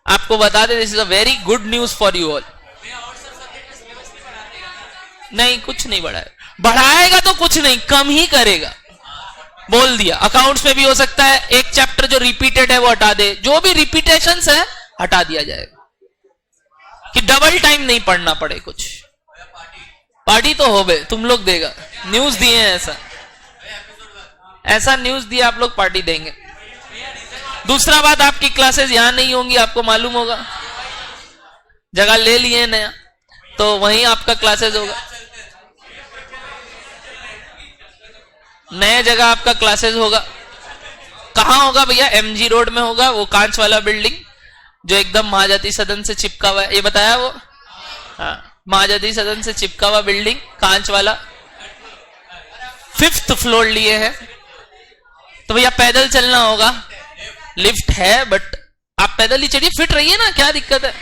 आपको बता दे, this is a very good news for you all. नहीं, कुछ नहीं बढ़ाएगा तो कुछ नहीं, कम ही करेगा, बोल दिया। अकाउंट्स में भी हो सकता है एक चैप्टर जो रिपीटेड है वो हटा दे, जो भी रिपीटेशंस है हटा दिया जाएगा, कि डबल टाइम नहीं पढ़ना पड़े। कुछ पार्टी तो हो बे, तुम लोग देगा, न्यूज दिए हैं, ऐसा न्यूज दिया आप लोग पार्टी देंगे। दूसरा बात, आपकी क्लासेस यहां नहीं होंगी, आपको मालूम होगा, जगह ले लिए नया, तो वहीं आपका क्लासेस होगा, नया जगह आपका क्लासेस होगा। कहां होगा भैया? MG रोड में होगा, वो कांच वाला बिल्डिंग जो एकदम महाजाति सदन से चिपका हुआ है, ये बताया वो, हाँ, महाजाति सदन से चिपका हुआ बिल्डिंग, कांच वाला, 5th फ्लोर लिए है। तो भैया पैदल चलना होगा, लिफ्ट है बट आप पैदल ही चलिए, फिट रहिए ना, क्या दिक्कत है।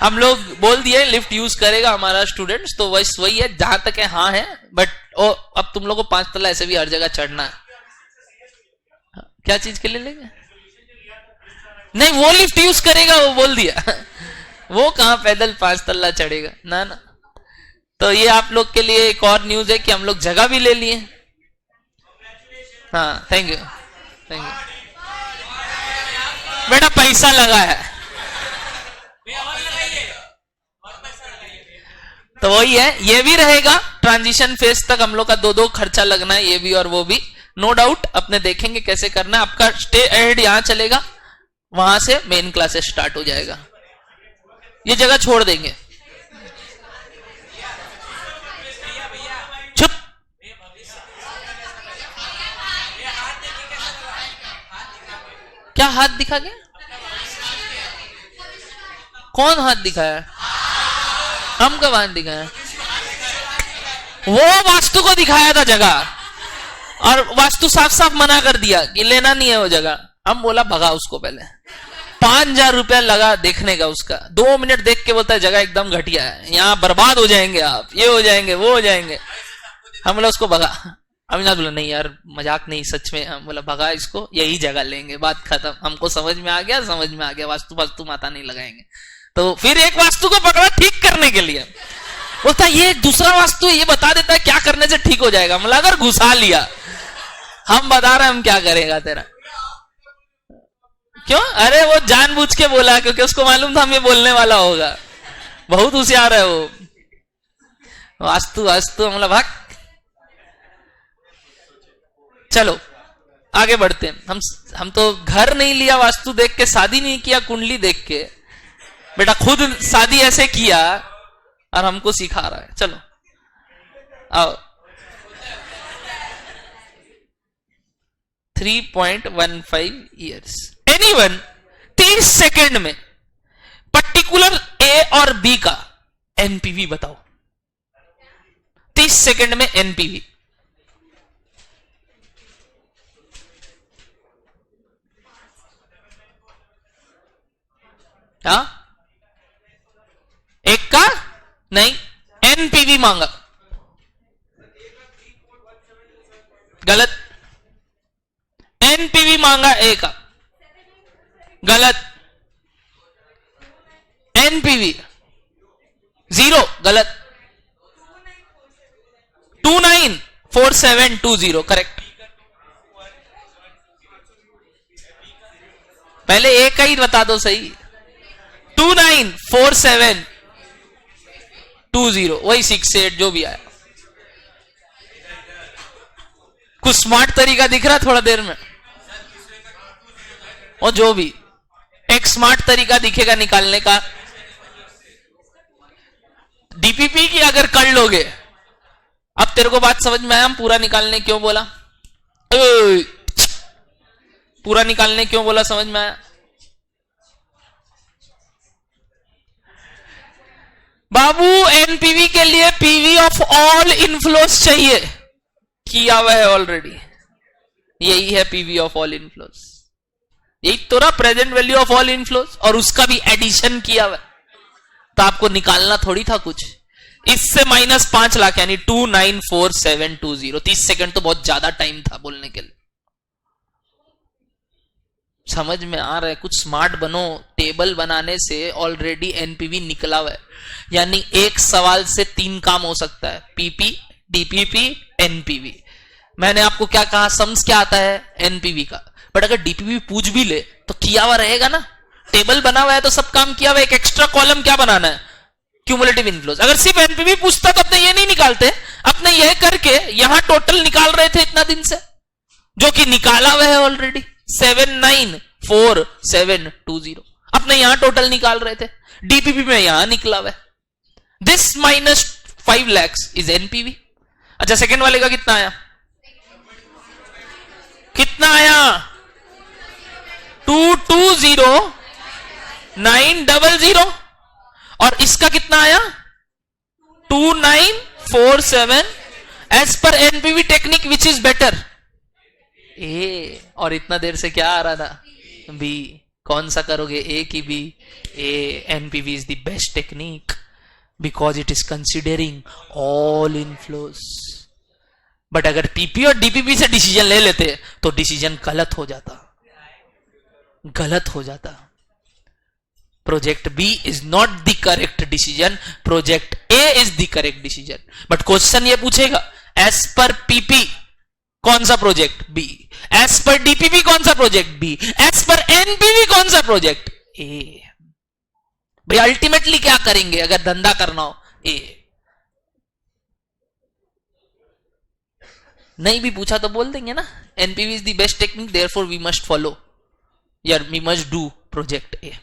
हम लोग बोल दिए लिफ्ट यूज करेगा हमारा स्टूडेंट्स, तो बस वही है, जहां तक है हाँ है, बट अब तुम लोग को 5 तल्ला ऐसे भी हर जगह चढ़ना है। क्या चीज के लिए लेंगे? नहीं, वो लिफ्ट यूज करेगा, वो बोल दिया वो कहां पैदल 5 तल्ला चढ़ेगा, ना ना। तो ये आप लोग के लिए एक और न्यूज है कि हम लोग जगह भी ले लिए। हाँ, थैंक यू बेटा, पैसा लगा है तो वही है, ये भी रहेगा ट्रांजिशन फेज तक, हम लोग का 2-2 खर्चा लगना है, ये भी और वो भी, नो डाउट। अपने देखेंगे कैसे करना है। आपका स्टे अहेड यहां चलेगा, वहां से मेन क्लासेस स्टार्ट हो जाएगा। ये जगह छोड़ देंगे, चुप। क्या हाथ दिखा गया? कौन हाथ दिखाया? हम कब हाथ दिखाया? वो वास्तु को दिखाया था जगह, और वास्तु साफ साफ मना कर दिया कि लेना नहीं है वो जगह। हम बोला भगा उसको, पहले 5,000 रुपया लगा देखने का उसका, 2 मिनट देख के बोलता है जगह एकदम घटिया है, यहाँ बर्बाद हो जाएंगे आप, ये हो जाएंगे वो हो जाएंगे। हम बोला उसको भगा, अविनाश बोला नहीं यार मजाक नहीं, सच में। हम बोला भगा इसको, यही जगह लेंगे, बात खत्म, हमको समझ में आ गया, समझ में आ गया, वास्तु वास्तु माता नहीं लगाएंगे। तो फिर एक वास्तु को पकड़ा ठीक करने के लिए, बोलता ये दूसरा वास्तु ये बता देता है क्या करने से ठीक हो जाएगा। मतलब अगर घुसा लिया, हम बता रहे हम क्या करेगा तेरा। क्यों? अरे वो जानबूझ के बोला, क्योंकि उसको मालूम था हम ये बोलने वाला होगा, बहुत होशियार है वो। वास्तु वास्तु मतलब भाग। चलो आगे बढ़ते हैं। हम तो घर नहीं लिया वास्तु देख के, शादी नहीं किया कुंडली देख के, बेटा खुद शादी ऐसे किया और हमको सिखा रहा है। चलो आओ। 3.15 ईयर्स। एनीवन 30 सेकेंड में पर्टिकुलर ए और बी का एनपीवी बताओ। 30 सेकेंड में एनपीवी। हाँ, एक का नहीं, एनपीवी मांगा, गलत। एनपीवी मांगा ए का, गलत। एनपीवी 0, गलत। 294720 करेक्ट। पहले ए का ही बता दो सही। 294720 वही 68 जो भी आया। कुछ स्मार्ट तरीका दिख रहा थोड़ा देर में, और जो भी एक स्मार्ट तरीका दिखेगा निकालने का। डीपीपी की अगर कर लोगे, अब तेरे को बात समझ में आया हम पूरा निकालने क्यों बोला? पूरा निकालने क्यों बोला समझ में आया? बाबू एनपीवी के लिए पीवी ऑफ ऑल इनफ्लोस चाहिए, किया हुआ है ऑलरेडी। यही है पीवी ऑफ ऑल इनफ्लोस, यही तो रहा present value of all inflows, और उसका भी एडिशन किया हुआ है। तो आपको निकालना थोड़ी था कुछ। इससे -5 लाख यानी 294720। 30 सेकंड तो बहुत ज्यादा टाइम था बोलने के लिए। समझ में आ रहा है? कुछ स्मार्ट बनो। टेबल बनाने से ऑलरेडी एनपीवी निकला हुआ है, यानी एक सवाल से 3 काम हो सकता है, पीपी, डीपीपी, एनपीवी। मैंने आपको क्या कहा, सम्स क्या आता है एनपीवी का, बट अगर डीपीपी पूछ भी ले तो किया हुआ रहेगा ना। टेबल बना हुआ है तो सब काम किया हुआ है, एक एक्स्ट्रा कॉलम क्या बनाना है, क्यूमुलेटिव इनफ्लोस। अगर सिर्फ एनपीवी पूछता तो अपने ये नहीं निकालते, अपने ये करके यहां टोटल निकाल रहे थे इतना दिन से, जो कि निकाला हुआ है ऑलरेडी 794720। अपने यहां टोटल निकाल रहे थे, डीपीपी में यहां निकला हुआ है। This -5 lakhs is NPV. अच्छा सेकेंड वाले का कितना आया? कितना आया? 220900। और इसका कितना आया? 2947 as per NPV technique which is better A. और इतना देर से क्या आ रहा था? बी। कौन सा करोगे, ए की B? A. NPV is the best technique because it is considering all inflows. But अगर पीपी और डीपीपी से डिसीजन ले लेते तो डिसीजन गलत हो जाता, गलत हो जाता। Project B is not the correct decision, project A is the correct decision. But question ये पूछेगा एज पर पीपी कौन सा project? B. As per DPP कौन सा project? B. As per NPV कौन सा प्रोजेक्ट? ए। भाई अल्टीमेटली क्या करेंगे अगर धंधा करना हो? ए। नहीं भी पूछा तो बोल देंगे ना, NPV is the best technique, therefore we must follow यार, we must do project A.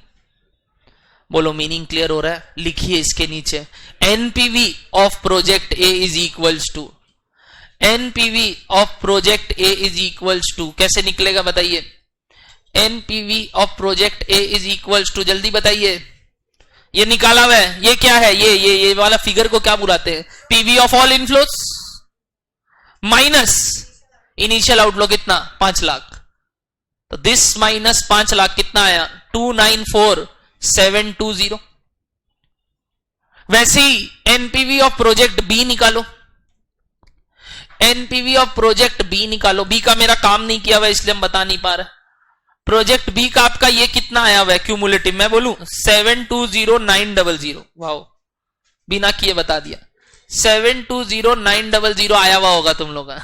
बोलो मीनिंग क्लियर हो रहा है? लिखिए इसके नीचे, NPV of project A is equals to, NPV of project A is equals to, कैसे निकलेगा बताइए? NPV of project A is equals to, जल्दी बताइए। ये निकाला हुआ है, ये क्या है? ये वाला फिगर को क्या बुलाते हैं? PV of all inflows minus initial outflow कितना? 5 लाख। तो दिस -5 लाख कितना आया? 294720। वैसे ही एनपीवी ऑफ प्रोजेक्ट बी निकालो। एनपीवी ऑफ प्रोजेक्ट बी निकालो। बी का मेरा काम नहीं किया हुआ इसलिए हम बता नहीं पा रहे। प्रोजेक्ट बी का आपका ये कितना आया हुआ है क्यूमुलेटिव, मैं बोलूं 720900। वाओ, बिना किए बता दिया। 720900 आया हुआ होगा तुम लोग का।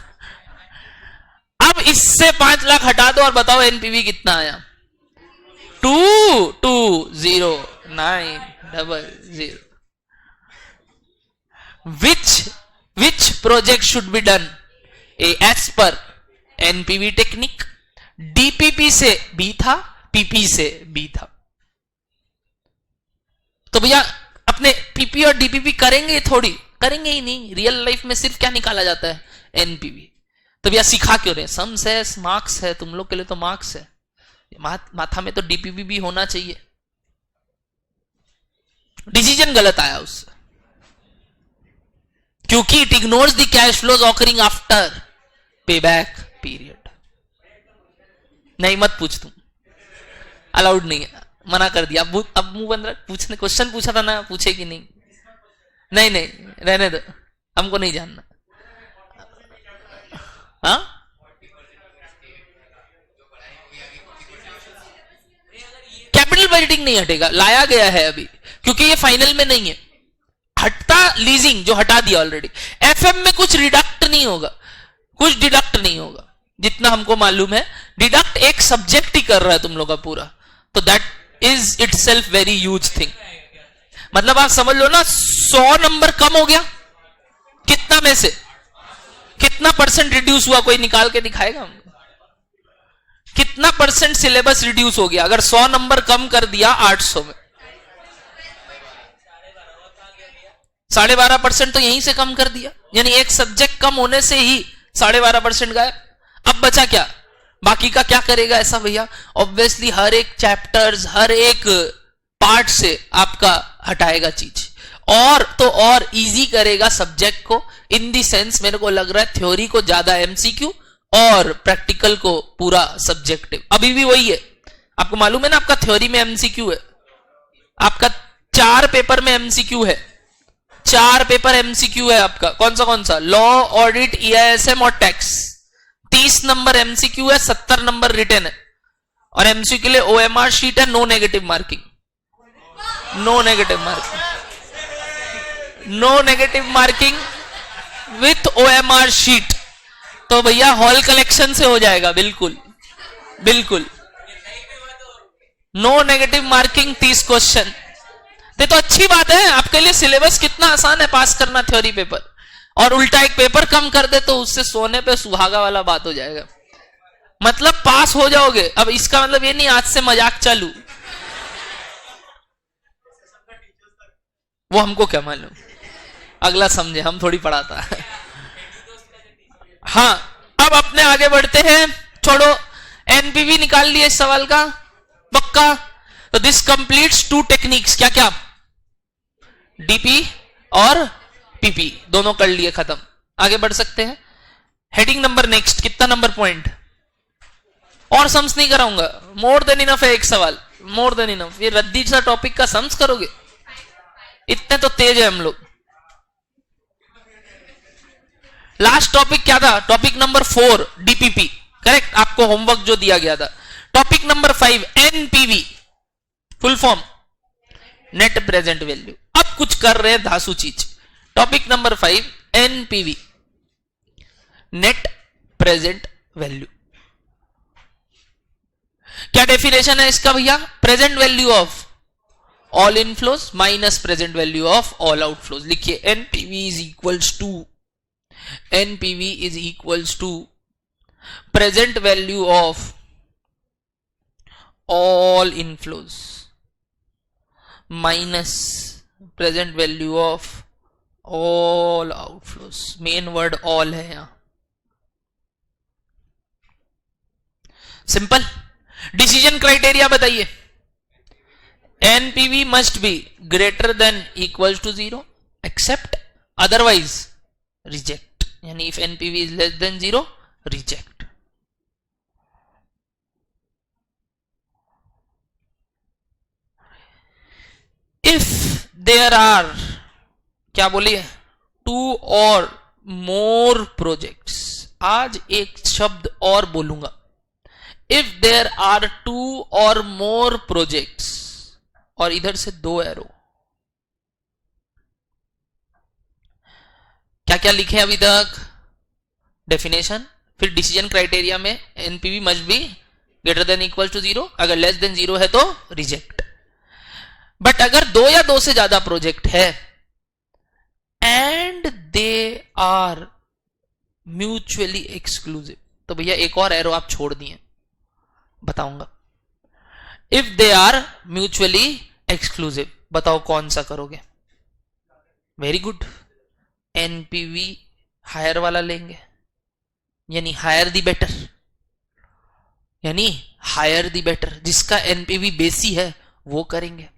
अब इससे 5 लाख हटा दो और बताओ एनपीवी कितना आया। 220900। Which project should be done as per NPV technique? DPP से बी था, पीपी से बी था। तो भैया अपने पीपी और डीपीपी करेंगे थोड़ी, करेंगे ही नहीं। रियल लाइफ में सिर्फ क्या निकाला जाता है? एनपीवी। तो भैया सिखा क्यों रहे? सम्स है, मार्क्स है, तुम लोग के लिए तो मार्क्स है। माथा में तो डीपीपी भी होना चाहिए। डिसीजन गलत आया उससे, क्योंकि it ignores the cash flows occurring after payback period. नहीं मत पूछ, तुम अलाउड नहीं है, मना कर दिया। अब मुंह बंद रख। पूछने क्वेश्चन पूछा था ना, पूछे कि नहीं? नहीं नहीं, रहने दो, हमको नहीं जानना। हाँ, कैपिटल बजटिंग नहीं हटेगा, लाया गया है अभी, क्योंकि ये फाइनल में नहीं है। हटता लीजिंग जो हटा दिया ऑलरेडी। एफएम में कुछ रिडक्ट नहीं होगा, कुछ डिडक्ट नहीं होगा, जितना हमको मालूम है। डिडक्ट एक सब्जेक्ट ही कर रहा है तुम लोग का पूरा, तो that is it self very huge thing. मतलब आप समझ लो ना, 100 नंबर कम हो गया। कितना में से कितना परसेंट रिड्यूस हुआ? कोई निकाल के दिखाएगा हमको? कितना परसेंट सिलेबस रिड्यूस हो गया अगर 100 नंबर कम कर दिया 800 में? 12.5% तो यहीं से कम कर दिया, यानी एक सब्जेक्ट कम होने से ही 12.5% गायब। अब बचा क्या? बाकी का क्या करेगा ऐसा भैया? ऑब्वियसली हर एक चैप्टर्स, हर एक पार्ट से आपका हटाएगा चीज, और तो और इजी करेगा सब्जेक्ट को। इन दी सेंस मेरे को लग रहा है थ्योरी को ज्यादा एमसीक्यू और प्रैक्टिकल को पूरा सब्जेक्टिव। अभी भी वही है, आपको मालूम है ना, आपका थ्योरी में एमसीक्यू है, आपका 4 पेपर में एमसीक्यू है। 4 पेपर एमसीक्यू है आपका। कौन सा? लॉ, ऑडिट, ईआईएसएम और टैक्स। 30 नंबर एमसीक्यू है, 70 नंबर रिटर्न है। और एमसीक्यू के लिए ओएमआर शीट है, no negative marking. No negative marking, no negative marking with OMR sheet. तो भैया हॉल कलेक्शन से हो जाएगा, बिल्कुल बिल्कुल। No negative marking 30 question. तो अच्छी बात है, आपके लिए सिलेबस कितना आसान है पास करना थ्योरी पेपर। और उल्टा एक पेपर कम कर दे तो उससे सोने पे सुहागा वाला बात हो जाएगा, मतलब पास हो जाओगे। अब इसका मतलब ये नहीं आज से मजाक चालू, वो हमको क्या मालूम, अगला समझे, हम थोड़ी पढ़ाता है। हाँ, अब अपने आगे बढ़ते हैं। छोड़ो, एनपीवी निकाल लिया इस सवाल का पक्का। तो दिस कंप्लीट्स 2 टेक्निक्स। क्या क्या? डीपी और पीपी दोनों कर लिए, खत्म। आगे बढ़ सकते हैं। Heading number next. कितना नंबर पॉइंट? और सम्स नहीं कराऊंगा, मोर देन इनफ है एक सवाल, मोर देन इनफ। ये रद्दी सा टॉपिक का सम्स करोगे? इतने तो तेज है हम लोग। लास्ट टॉपिक क्या था? Topic number 4 DPP, correct. आपको होमवर्क जो दिया गया था। Topic number 5 NPV, full form net present value. अब कुछ कर रहे हैं धासु चीज। Topic number 5 NPV, net present value. क्या डेफिनेशन है इसका भैया? Present value of all inflows minus present value of all outflows. लिखिए NPV is equals to present value of all inflows minus present value of all outflows. Main word all है यहां। सिंपल। डिसीजन क्राइटेरिया बताइए। NPV must be greater than equals to 0 accept otherwise reject, यानी if NPV is less than 0 reject. If there are, क्या बोलिए, 2 or मोर प्रोजेक्ट्स, आज एक शब्द और बोलूंगा, इफ देयर आर 2 और मोर प्रोजेक्ट्स, और इधर से 2 एरो, क्या क्या लिखे अभी तक, डेफिनेशन, फिर डिसीजन क्राइटेरिया में NPV must be greater than equal to 0, अगर लेस देन 0 है तो रिजेक्ट। बट अगर 2 या 2 से ज्यादा प्रोजेक्ट है and they are mutually exclusive, तो भैया एक और एरो आप छोड़ दिए, बताऊंगा। If they are mutually exclusive, बताओ कौन सा करोगे? वेरी गुड, एनपीवी हायर वाला लेंगे, यानी हायर दी बेटर, यानी हायर दी बेटर, जिसका एनपीवी बेसी है वो करेंगे।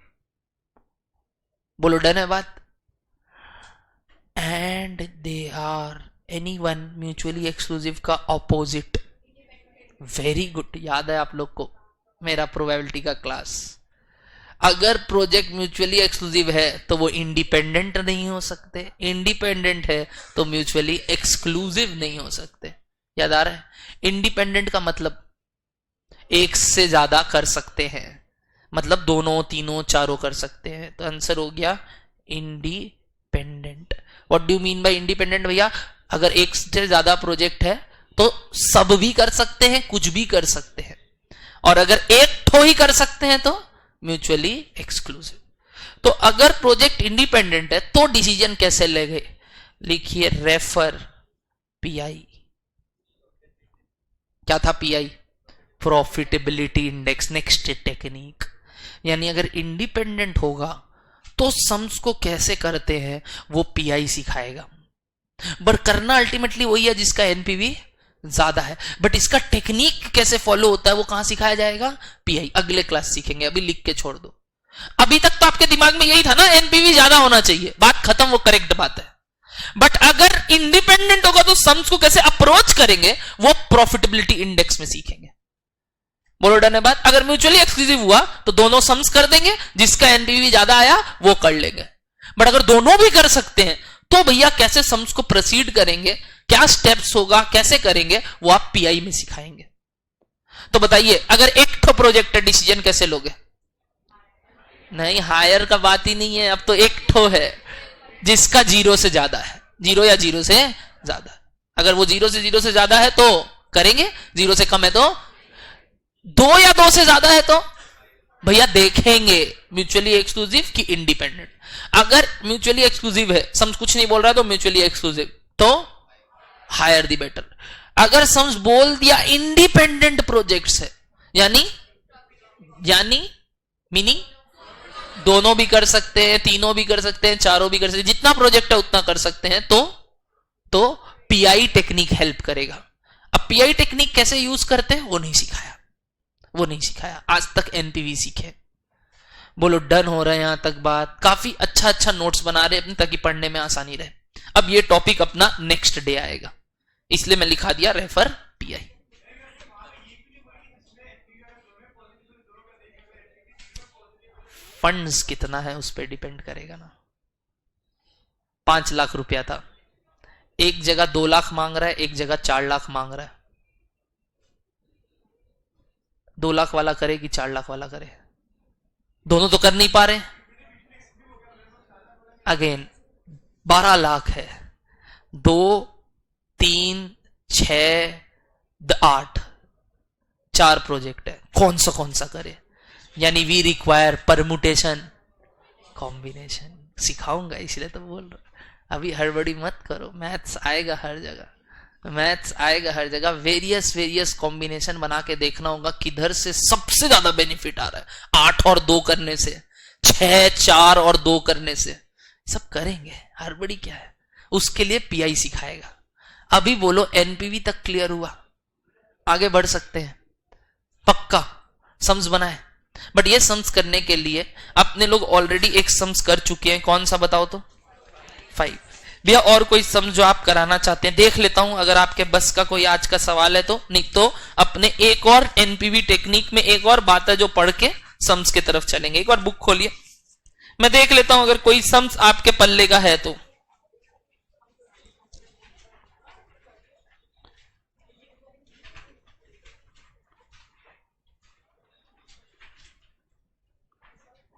बोलो डन है बात? And they are anyone mutually exclusive का ऑपोजिट। वेरी गुड, याद है आप लोग को मेरा प्रोबेबिलिटी का क्लास। अगर प्रोजेक्ट म्यूचुअली एक्सक्लूसिव है तो वो इंडिपेंडेंट नहीं हो सकते, इंडिपेंडेंट है तो म्यूचुअली एक्सक्लूसिव नहीं हो सकते। याद आ रहा है? इंडिपेंडेंट का मतलब एक से ज्यादा कर सकते हैं, मतलब 2, 3, 4 कर सकते हैं, तो आंसर हो गया independent. What do you mean bye independent भैया? अगर एक से ज्यादा प्रोजेक्ट है तो सब भी कर सकते हैं, कुछ भी कर सकते हैं, और अगर एक ठो ही कर सकते हैं तो म्यूचुअली एक्सक्लूसिव। तो अगर प्रोजेक्ट इंडिपेंडेंट है तो डिसीजन कैसे लेंगे? लिखिए रेफर पीआई। क्या था pi? Profitability index, next technique. यानी अगर इंडिपेंडेंट होगा तो सम्स को कैसे करते हैं वो पीआई सिखाएगा। बट करना अल्टीमेटली वही है जिसका एनपीवी ज्यादा है, बट इसका टेक्निक कैसे फॉलो होता है वो कहां सिखाया जाएगा? पीआई। अगले क्लास सीखेंगे, अभी लिख के छोड़ दो। अभी तक तो आपके दिमाग में यही था ना, एनपीवी ज्यादा होना चाहिए, बात खत्म, वो करेक्ट बात है। बट अगर इंडिपेंडेंट होगा तो सम्स को कैसे अप्रोच करेंगे वो प्रॉफिटेबिलिटी इंडेक्स में सीखेंगे। बोलो डन है बात? अगर म्यूचुअली एक्सक्लूसिव हुआ तो दोनों सम्स कर देंगे, जिसका एनपीवी ज्यादा आया वो कर लेंगे। बट अगर दोनों भी कर सकते हैं तो भैया कैसे सम्स को प्रोसीड करेंगे, क्या स्टेप्स होगा, कैसे करेंगे, वो आप पीआई में सिखाएंगे। तो बताइए, अगर एक ठो प्रोजेक्ट है, डिसीजन कैसे लोगे? नहीं, हायर का बात ही नहीं है, अब तो एक ठो है जिसका 0 से ज्यादा है, 0 या 0 से ज्यादा। अगर वो 0 से ज्यादा है तो करेंगे, 0 से कम है तो, 2 या 2 से ज्यादा है तो भैया देखेंगे म्यूचुअली एक्सक्लूसिव की इंडिपेंडेंट। अगर म्यूचुअली एक्सक्लूसिव है, सम्स कुछ नहीं बोल रहा तो म्यूचुअली एक्सक्लूसिव, तो हायर दी बेटर। अगर सम्स बोल दिया इंडिपेंडेंट प्रोजेक्ट्स है, यानी मीनिंग दोनों भी कर सकते हैं, तीनों भी कर सकते हैं, चारों भी कर सकते हैं, जितना प्रोजेक्ट है उतना कर सकते हैं, तो पीआई टेक्निक हेल्प करेगा। अब पीआई टेक्निक कैसे यूज करते हैं वो नहीं सिखाया, आज तक एनपीवी सीखे। बोलो डन हो रहा है यहां तक बात? काफी अच्छा नोट्स बना रहे हैं ताकि पढ़ने में आसानी रहे। अब ये टॉपिक अपना नेक्स्ट डे आएगा, इसलिए मैं लिखा दिया रेफर पीआई। फंड्स कितना है उस पर डिपेंड करेगा ना। 5 लाख रुपया था, एक जगह 2 लाख मांग रहा है, एक जगह 4 लाख मांग रहा है। 2 लाख वाला करे कि 4 लाख वाला करे? दोनों तो कर नहीं पा रहे। अगेन 12 लाख है, 2, 3, 6, 8, 4 प्रोजेक्ट है, कौन सा करे? यानी वी रिक्वायर परमुटेशन कॉम्बिनेशन। सिखाऊंगा इसलिए तो बोल रहा हूं, अभी हड़बड़ी मत करो, मैथ्स आएगा हर जगह। वेरियस कॉम्बिनेशन बना के देखना होगा किधर से सबसे ज्यादा बेनिफिट आ रहा है। 8 और 2 करने से, 6, 4 और 2 करने से, सब करेंगे, हड़बड़ी क्या है? उसके लिए पीआई सिखाएगा। अभी बोलो एनपीवी तक क्लियर हुआ, आगे बढ़ सकते हैं पक्का। सम्स बनाए, बट ये सम्स करने के लिए अपने लोग ऑलरेडी एक सम्स कर चुके हैं, कौन सा बताओ तो? 5। भैया और कोई सम जो आप कराना चाहते हैं देख लेता हूं, अगर आपके बस का कोई आज का सवाल है तो, नहीं तो अपने एक और एनपीवी टेक्निक में एक और बात है जो पढ़ के सम्स की तरफ चलेंगे। एक बार बुक खोलिए, मैं देख लेता हूं अगर कोई सम्स आपके पल्ले का है तो।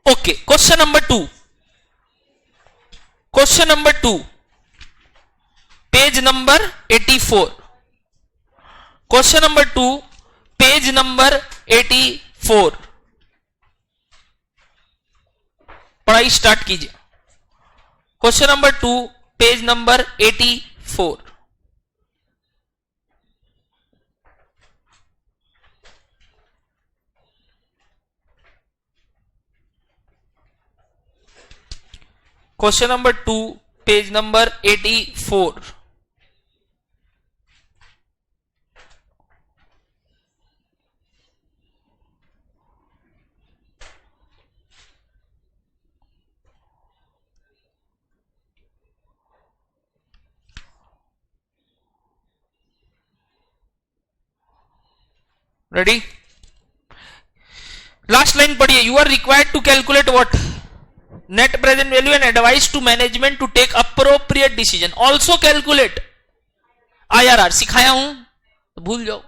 Okay, question number 2, question number 2, page number 84, question number 2, page number 84, पढ़ाई स्टार्ट कीजिए। Question number 2, page number 84। Question number 2, page number 84। Ready? Last line पढ़िए। You are required to calculate what? Net present value and advise to management to take appropriate decision. Also calculate IRR. सिखाया हूं तो भूल जाओ,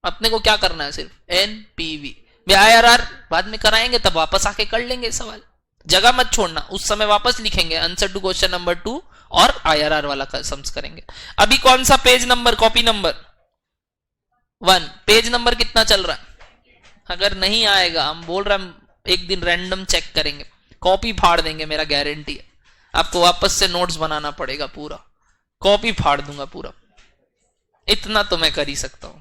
अपने को क्या करना है, सिर्फ एनपीवी। आईआरआर बाद में कराएंगे, तब वापस आके कर लेंगे सवाल। जगह मत छोड़ना, उस समय वापस लिखेंगे आंसर टू क्वेश्चन नंबर 2 और आईआरआर वाला सम्स करेंगे। अभी कौन सा page number, copy number 1, page number कितना चल रहा है? अगर नहीं आएगा, हम बोल रहे हैं एक दिन रैंडम चेक करेंगे, कॉपी फाड़ देंगे, मेरा गारंटी है। आपको वापस से नोट्स बनाना पड़ेगा, पूरा कॉपी फाड़ दूंगा पूरा। इतना तो मैं कर ही सकता हूं,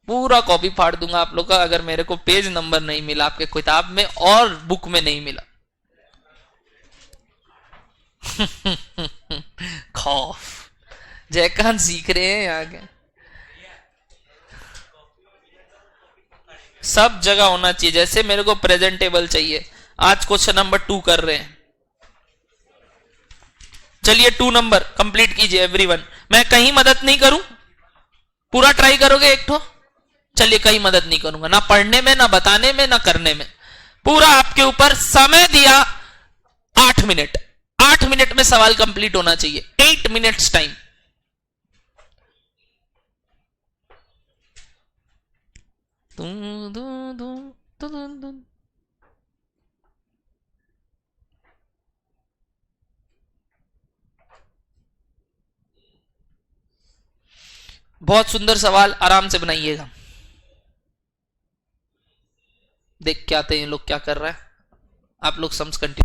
पूरा कॉपी फाड़ दूंगा आप लोग का, अगर मेरे को पेज नंबर नहीं मिला आपके किताब में और बुक में नहीं मिला। खौफ जयकांत सीख रहे हैं आगे, सब जगह होना चाहिए। जैसे मेरे को प्रेजेंटेबल चाहिए, आज क्वेश्चन नंबर 2 कर रहे हैं। चलिए 2 नंबर कंप्लीट कीजिए एवरीवन। मैं कहीं मदद नहीं करूं, पूरा ट्राई करोगे एक ठो? चलिए कहीं मदद नहीं करूंगा, ना पढ़ने में, ना बताने में, ना करने में, पूरा आपके ऊपर। समय दिया 8 मिनट, 8 मिनट में सवाल कंप्लीट होना चाहिए। 8 मिनट्स टाइम। बहुत सुंदर सवाल, आराम से बनाइएगा। देख के आते हैं ये लोग क्या कर रहा है। आप लोग सम्स कंटिन्यू।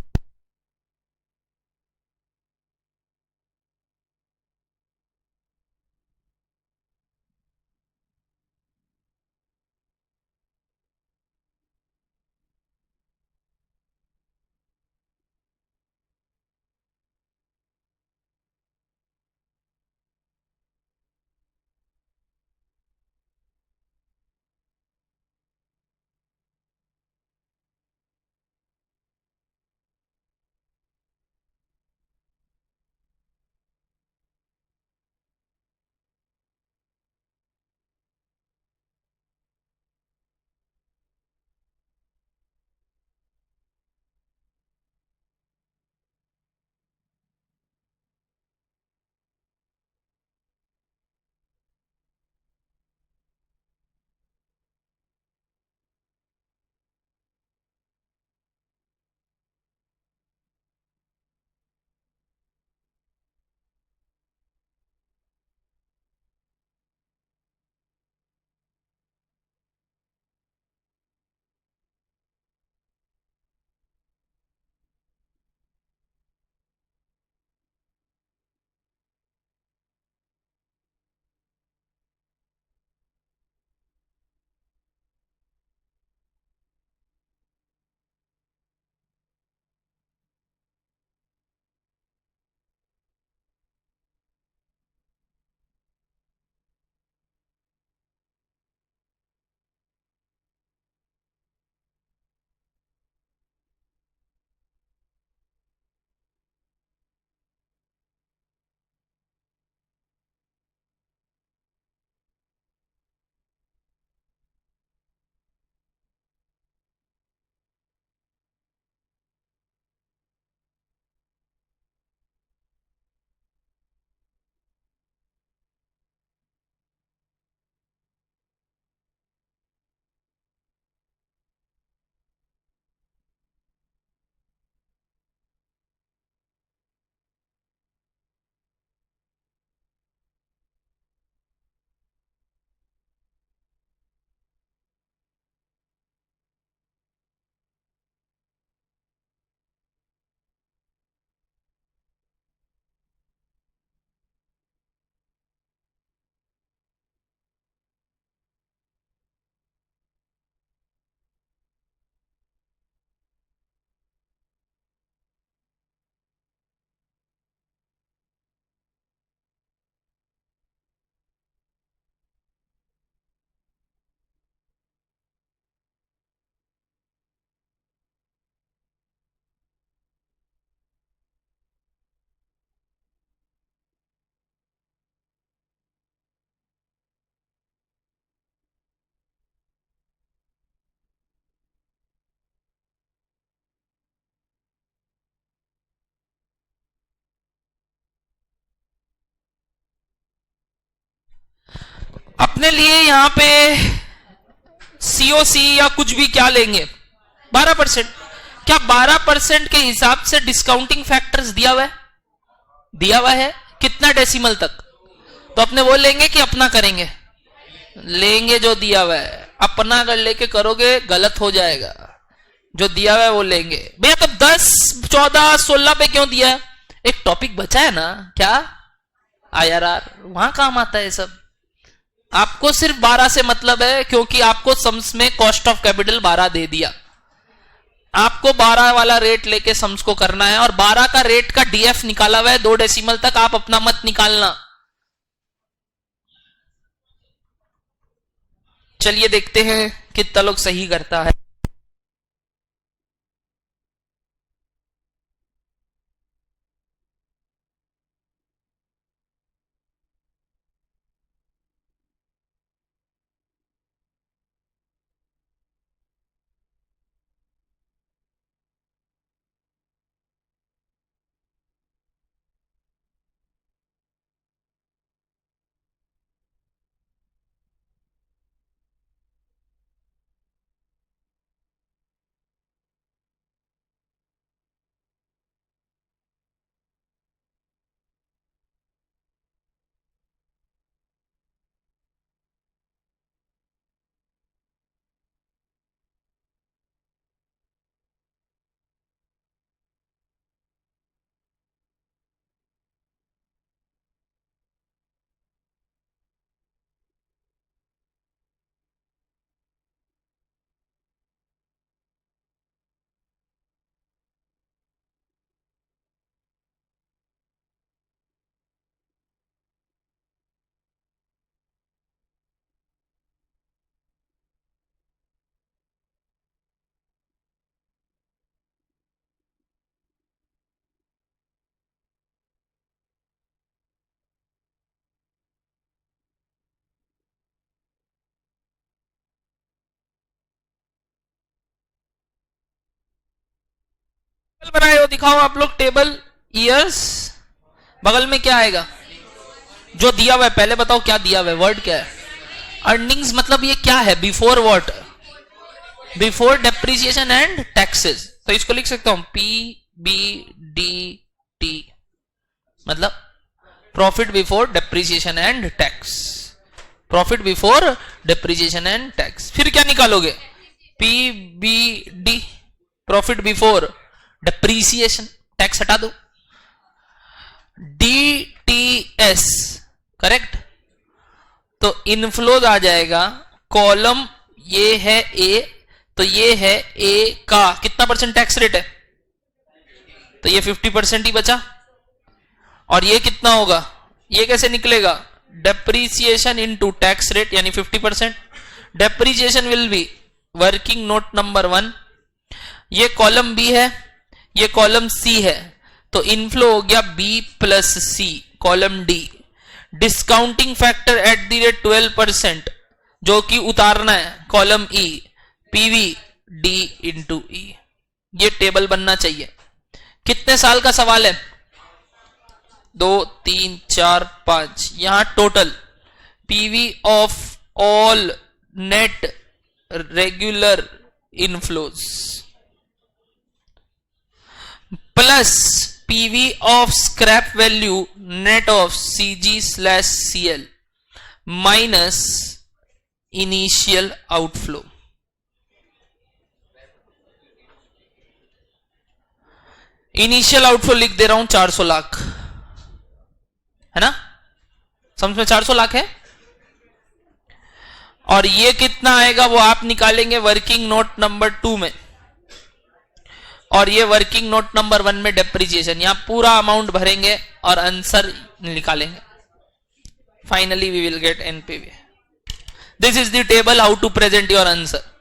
अपने लिए यहां पे सीओसी या कुछ भी क्या लेंगे 12%। क्या 12% के हिसाब से डिस्काउंटिंग फैक्टर्स दिया हुआ है? दिया हुआ है कितना डेसिमल तक? तो अपने वो लेंगे कि अपना करेंगे? लेंगे जो दिया हुआ है। अपना अगर लेके करोगे गलत हो जाएगा। जो दिया हुआ है वो लेंगे भैया। तो 10 14 16 पे क्यों दिया है? एक टॉपिक बचा है ना क्या? आईआरआर वहां काम आता है सब। आपको सिर्फ 12 से मतलब है क्योंकि आपको सम्स में कॉस्ट ऑफ कैपिटल 12 दे दिया। आपको 12 वाला रेट लेके सम्स को करना है और 12 का रेट का डीएफ निकाला हुआ है 2 डेसिमल तक। आप अपना मत निकालना। चलिए देखते हैं कितना लोग सही करता है। बनाए हो दिखाओ आप लोग टेबल। ईयर्स बगल में क्या आएगा? जो दिया हुआ है पहले बताओ क्या दिया हुआ है? वर्ड क्या है? अर्निंग्स मतलब ये क्या है? Before what? Before depreciation and taxes. तो इसको लिख सकता हूं पी बी डी टी मतलब profit before depreciation and tax. Profit before depreciation and tax. फिर क्या निकालोगे? P B D profit before depreciation, tax हटा दो। DTS correct. तो इनफ्लोज आ जाएगा। कॉलम ये है ए, तो ये है ए का कितना परसेंट टैक्स रेट है? तो ये 50% ही बचा। और ये कितना होगा? ये कैसे निकलेगा? डेप्रीसिएशन इनटू टैक्स रेट यानी 50%। Depreciation will be working note number 1। ये कॉलम बी है, ये कॉलम सी है, तो इनफ्लो हो गया B plus C column D. Discounting factor at the rate 12% जो कि उतारना है column E, PV D into E. ये टेबल बनना चाहिए। कितने साल का सवाल है? 2 3 4 5। यहां total PV of all net regular inflows plus PV of scrap value net of CG slash CL minus initial outflow. Initial outflow लिख दे रहा हूं 400 लाख है ना? समझ में 400 लाख है। और ये कितना आएगा वो आप निकालेंगे वर्किंग नोट नंबर 2 में। और ये वर्किंग नोट नंबर 1 में डेप्रिसिएशन। यहां पूरा अमाउंट भरेंगे और आंसर निकालेंगे। Finally we will get NPV. This is the table how to present your answer.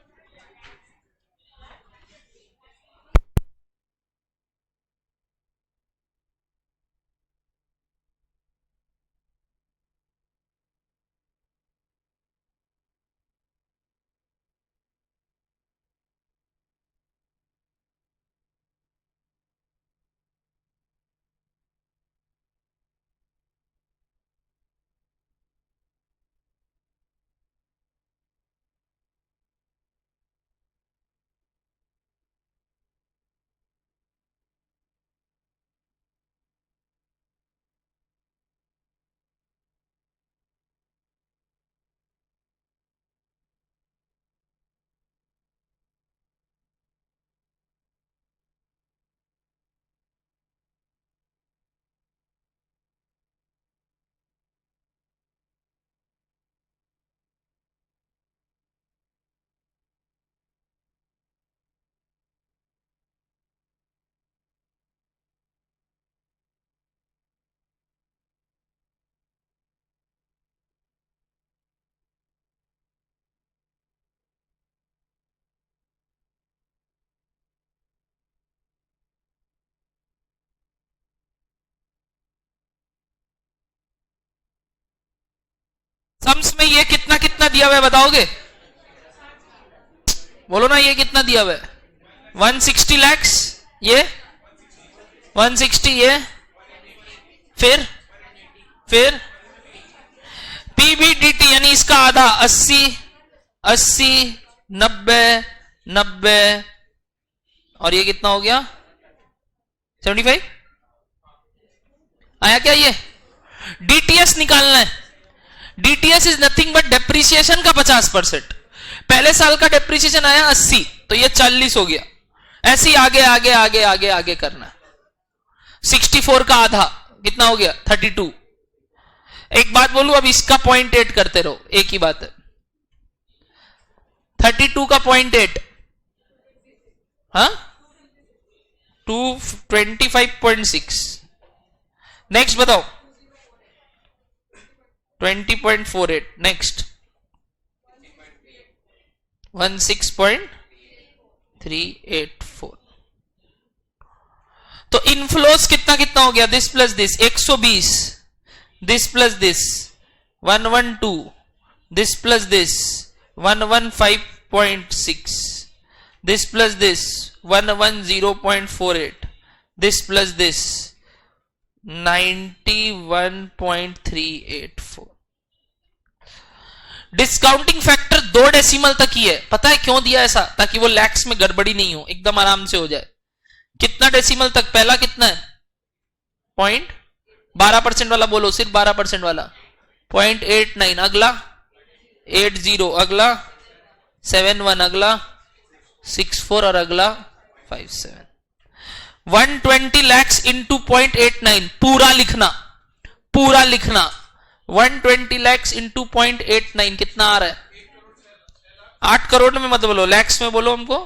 Sums में ये कितना कितना दिया हुआ है बताओगे? बोलो ना, ये कितना दिया हुआ है? 160 lakhs, ये 160, ये फिर पीबीडीटी यानी इसका आधा 80, 80, 90, 90 और ये कितना हो गया? 75 आया क्या? ये डीटीएस निकालना है। DTS is nothing but depreciation का 50%। पहले साल का डेप्रिसिएशन आया 80, तो ये 40 हो गया। ऐसे ही आगे आगे आगे आगे आगे करना है। 64 का आधा कितना हो गया? 32। एक बात बोलूं, अब इसका 0.8 करते रहो, एक ही बात है। 32 का 0.8, हाँ 225.6। नेक्स्ट बताओ, 20.48। नेक्स्ट 16.384। तो इनफ्लोस कितना कितना हो गया? This plus this 120, this plus this 112, this plus this 115.6, this plus this 110.48, this plus this 91.384। Discounting factor 2 decimal तक ही है। पता है क्यों दिया ऐसा? ताकि वो लैक्स में गड़बड़ी नहीं हो, एकदम आराम से हो जाए। कितना डेसिमल तक? पहला कितना है? 12% वाला बोलो, सिर्फ 12% वाला 0.89, अगला 80, अगला 71, अगला 64 और अगला 57। 120 lakhs इंटू 0.89, पूरा लिखना, पूरा लिखना। 120 lakhs इंटू 0.89 कितना आ रहा है? 8 करोड़ में मत बोलो, लैक्स में बोलो हमको।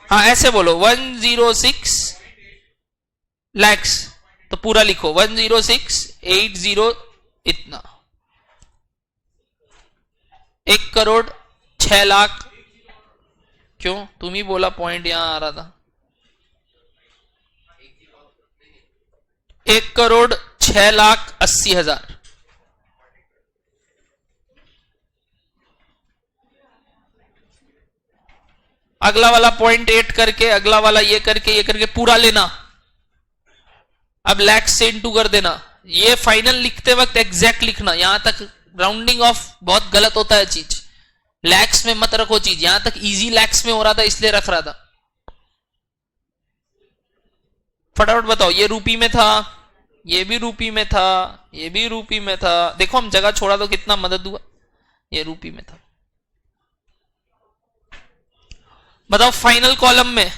हाँ ऐसे बोलो, 106 lakhs, तो पूरा लिखो 10680 इतना। 1 करोड़ 6 लाख। क्यों? तुम ही बोला पॉइंट यहां आ रहा था। 1 करोड़ 6,80,000। अगला वाला 0.8 करके, अगला वाला ये करके पूरा लेना। अब लैक्स से इंटू कर देना। ये फाइनल लिखते वक्त एग्जैक्ट लिखना, यहां तक राउंडिंग ऑफ बहुत गलत होता है चीज। लैक्स में मत रखो चीज, यहां तक इजी लैक्स में हो रहा था इसलिए रख रहा था। फटाफट बताओ, ये रूपी में था, ये भी रूपी में था, ये भी रूपी में था। देखो हम जगह छोड़ा तो कितना मदद हुआ। ये रूपी में था। बताओ फाइनल कॉलम में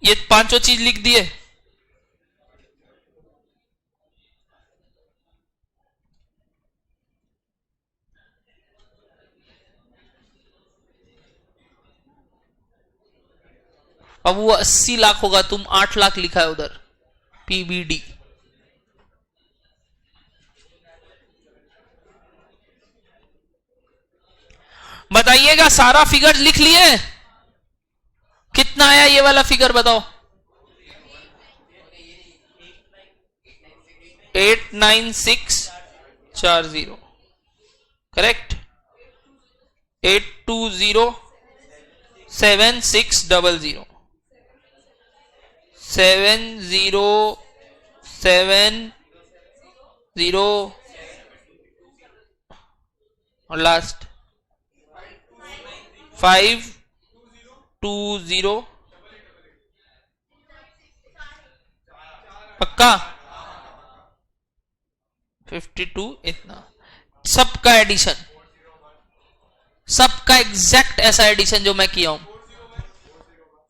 ये पांचों चीज लिख दिए। अब वो 80 लाख होगा, तुम 8 लाख लिखा है उधर, पीबीडी। बताइएगा सारा फिगर लिख लिए? कितना आया ये वाला फिगर बताओ? 89640 करेक्ट। 8207600 7070 और लास्ट 520। पक्का? 52 इतना। सबका एडिशन, सबका एग्जैक्ट ऐसा एडिशन जो मैं किया हूं।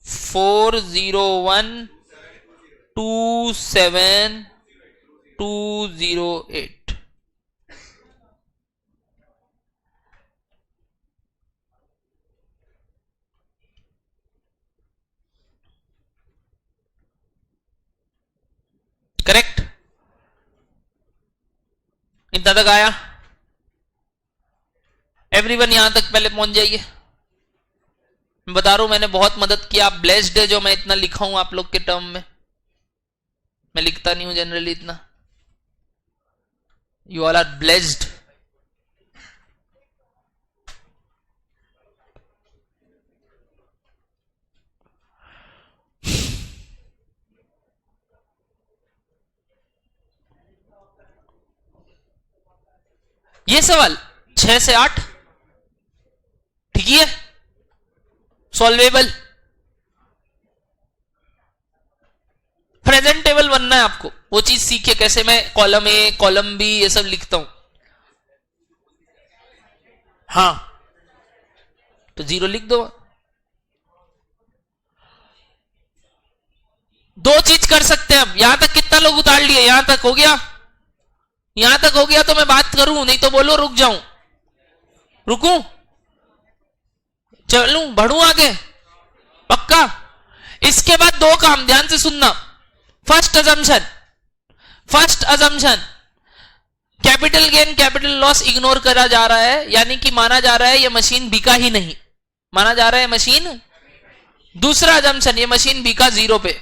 40127208। करेक्ट? इतना तक आया? एवरीवन यहां तक पहले पहुंच जाइए। मैं बता रहा हूं मैंने बहुत मदद किया। आप ब्लेस्ड है जो मैं इतना लिखा हूं आप लोग के टर्म में। मैं लिखता नहीं हूं जनरली इतना। You all are blessed. ये सवाल 6 से 8 ठीक है, सॉल्वेबल। प्रेजेंटेबल बनना है आपको, वो चीज सीखिए कैसे मैं कॉलम ए कॉलम बी ये सब लिखता हूं। हाँ तो 0 लिख दो। दो चीज कर सकते हैं अब। यहां तक कितना लोग उतार लिए? यहां तक हो गया? यहां तक हो गया तो मैं बात करूं, नहीं तो बोलो रुक जाऊं। रुकूं, चलूं, बढ़ूं आगे? पक्का? इसके बाद दो काम ध्यान से सुनना। First assumption capital gain capital loss ignore करा जा रहा है, यानी कि माना जा रहा है ये मशीन बिका ही नहीं, माना जा रहा है मशीन। दूसरा अजम्पशन, ये मशीन बिका 0 पे।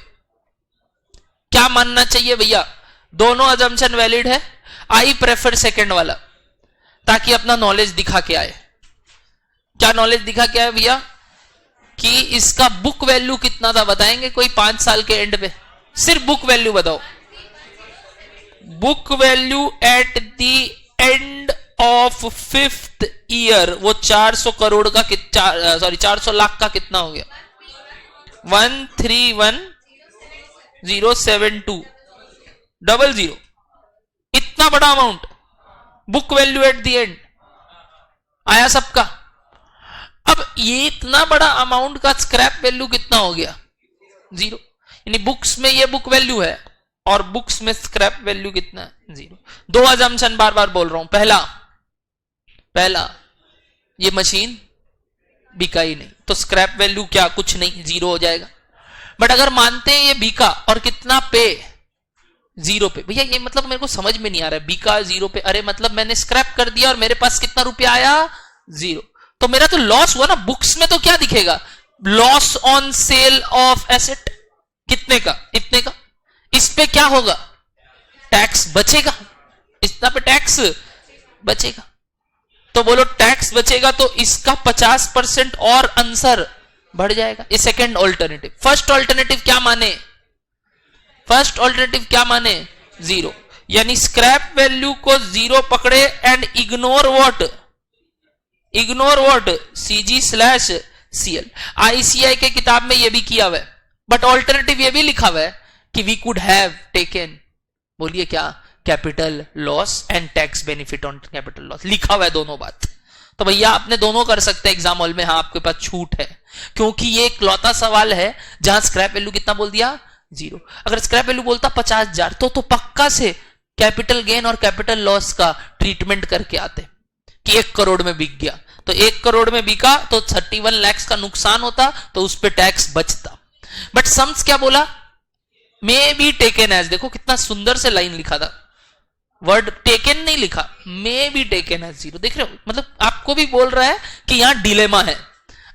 क्या मानना चाहिए भैया? दोनों अजम्पशन वैलिड है। आई प्रेफर सेकंड वाला, ताकि अपना नॉलेज दिखा के आए। क्या नॉलेज दिखा के आए भैया? कि इसका बुक वैल्यू कितना था बताएंगे कोई 5 साल के एंड पे? सिर्फ बुक वैल्यू बताओ। Book value at the end of 5th year वो 400 करोड़ का 400 लाख का कितना हो गया? 13107200। इतना बड़ा amount book value at the end आया सबका। अब ये इतना बड़ा अमाउंट का स्क्रैप वैल्यू कितना हो गया? 0। यानी बुक्स में ये बुक वैल्यू है और बुक्स में स्क्रैप वैल्यू कितना है? 0। दो अजम्पशन बार बार बोल रहा हूं। पहला ये मशीन बिका ही नहीं, तो स्क्रैप वैल्यू क्या? कुछ नहीं, 0 हो जाएगा। बट अगर मानते हैं ये बिका और कितना पे? 0 पे। भैया ये मतलब मेरे को समझ में नहीं आ रहा है, बिका 0 पे, अरे मतलब मैंने स्क्रैप कर दिया और मेरे पास कितना रुपया आया? 0। तो मेरा तो लॉस हुआ ना। बुक्स में तो क्या दिखेगा? Loss on sale of asset. कितने का? इतने का। इस पे क्या होगा? टैक्स बचेगा। इतना पे टैक्स बचेगा। तो बोलो टैक्स बचेगा तो इसका 50% और आंसर बढ़ जाएगा। ये सेकंड ऑल्टरनेटिव। फर्स्ट ऑल्टरनेटिव क्या माने? 0। यानी स्क्रैप वैल्यू को 0 पकड़े and ignore what? CG/CL। ICI के किताब में ये भी किया हुआ है, बट ऑल्टरनेटिव ये भी लिखा हुआ है कि वी कुड हैव टेकन, बोलिए क्या? Capital loss and tax benefit on capital loss. लिखा हुआ है दोनों बात। तो भैया आपने दोनों कर सकते हैं एग्जाम हॉल में। हाँ आपके पास छूट है, क्योंकि ये एक लौता सवाल है जहां स्क्रैप वैल्यू कितना बोल दिया? 0। अगर स्क्रैप वैल्यू बोलता 50,000 तो पक्का से कैपिटल गेन और कैपिटल लॉस का ट्रीटमेंट करके आते कि 1 करोड़ में बिक गया, तो 1 करोड़ में बिका तो 31 लाख का नुकसान होता, तो उस पर टैक्स बचता। बट सम्स क्या बोला? May be taken as. देखो कितना सुंदर से लाइन लिखा था, वर्ड टेकन नहीं लिखा, मे बी टेकन एज 0। देख रहे हो? मतलब आपको भी बोल रहा है कि यहां डिलेमा है,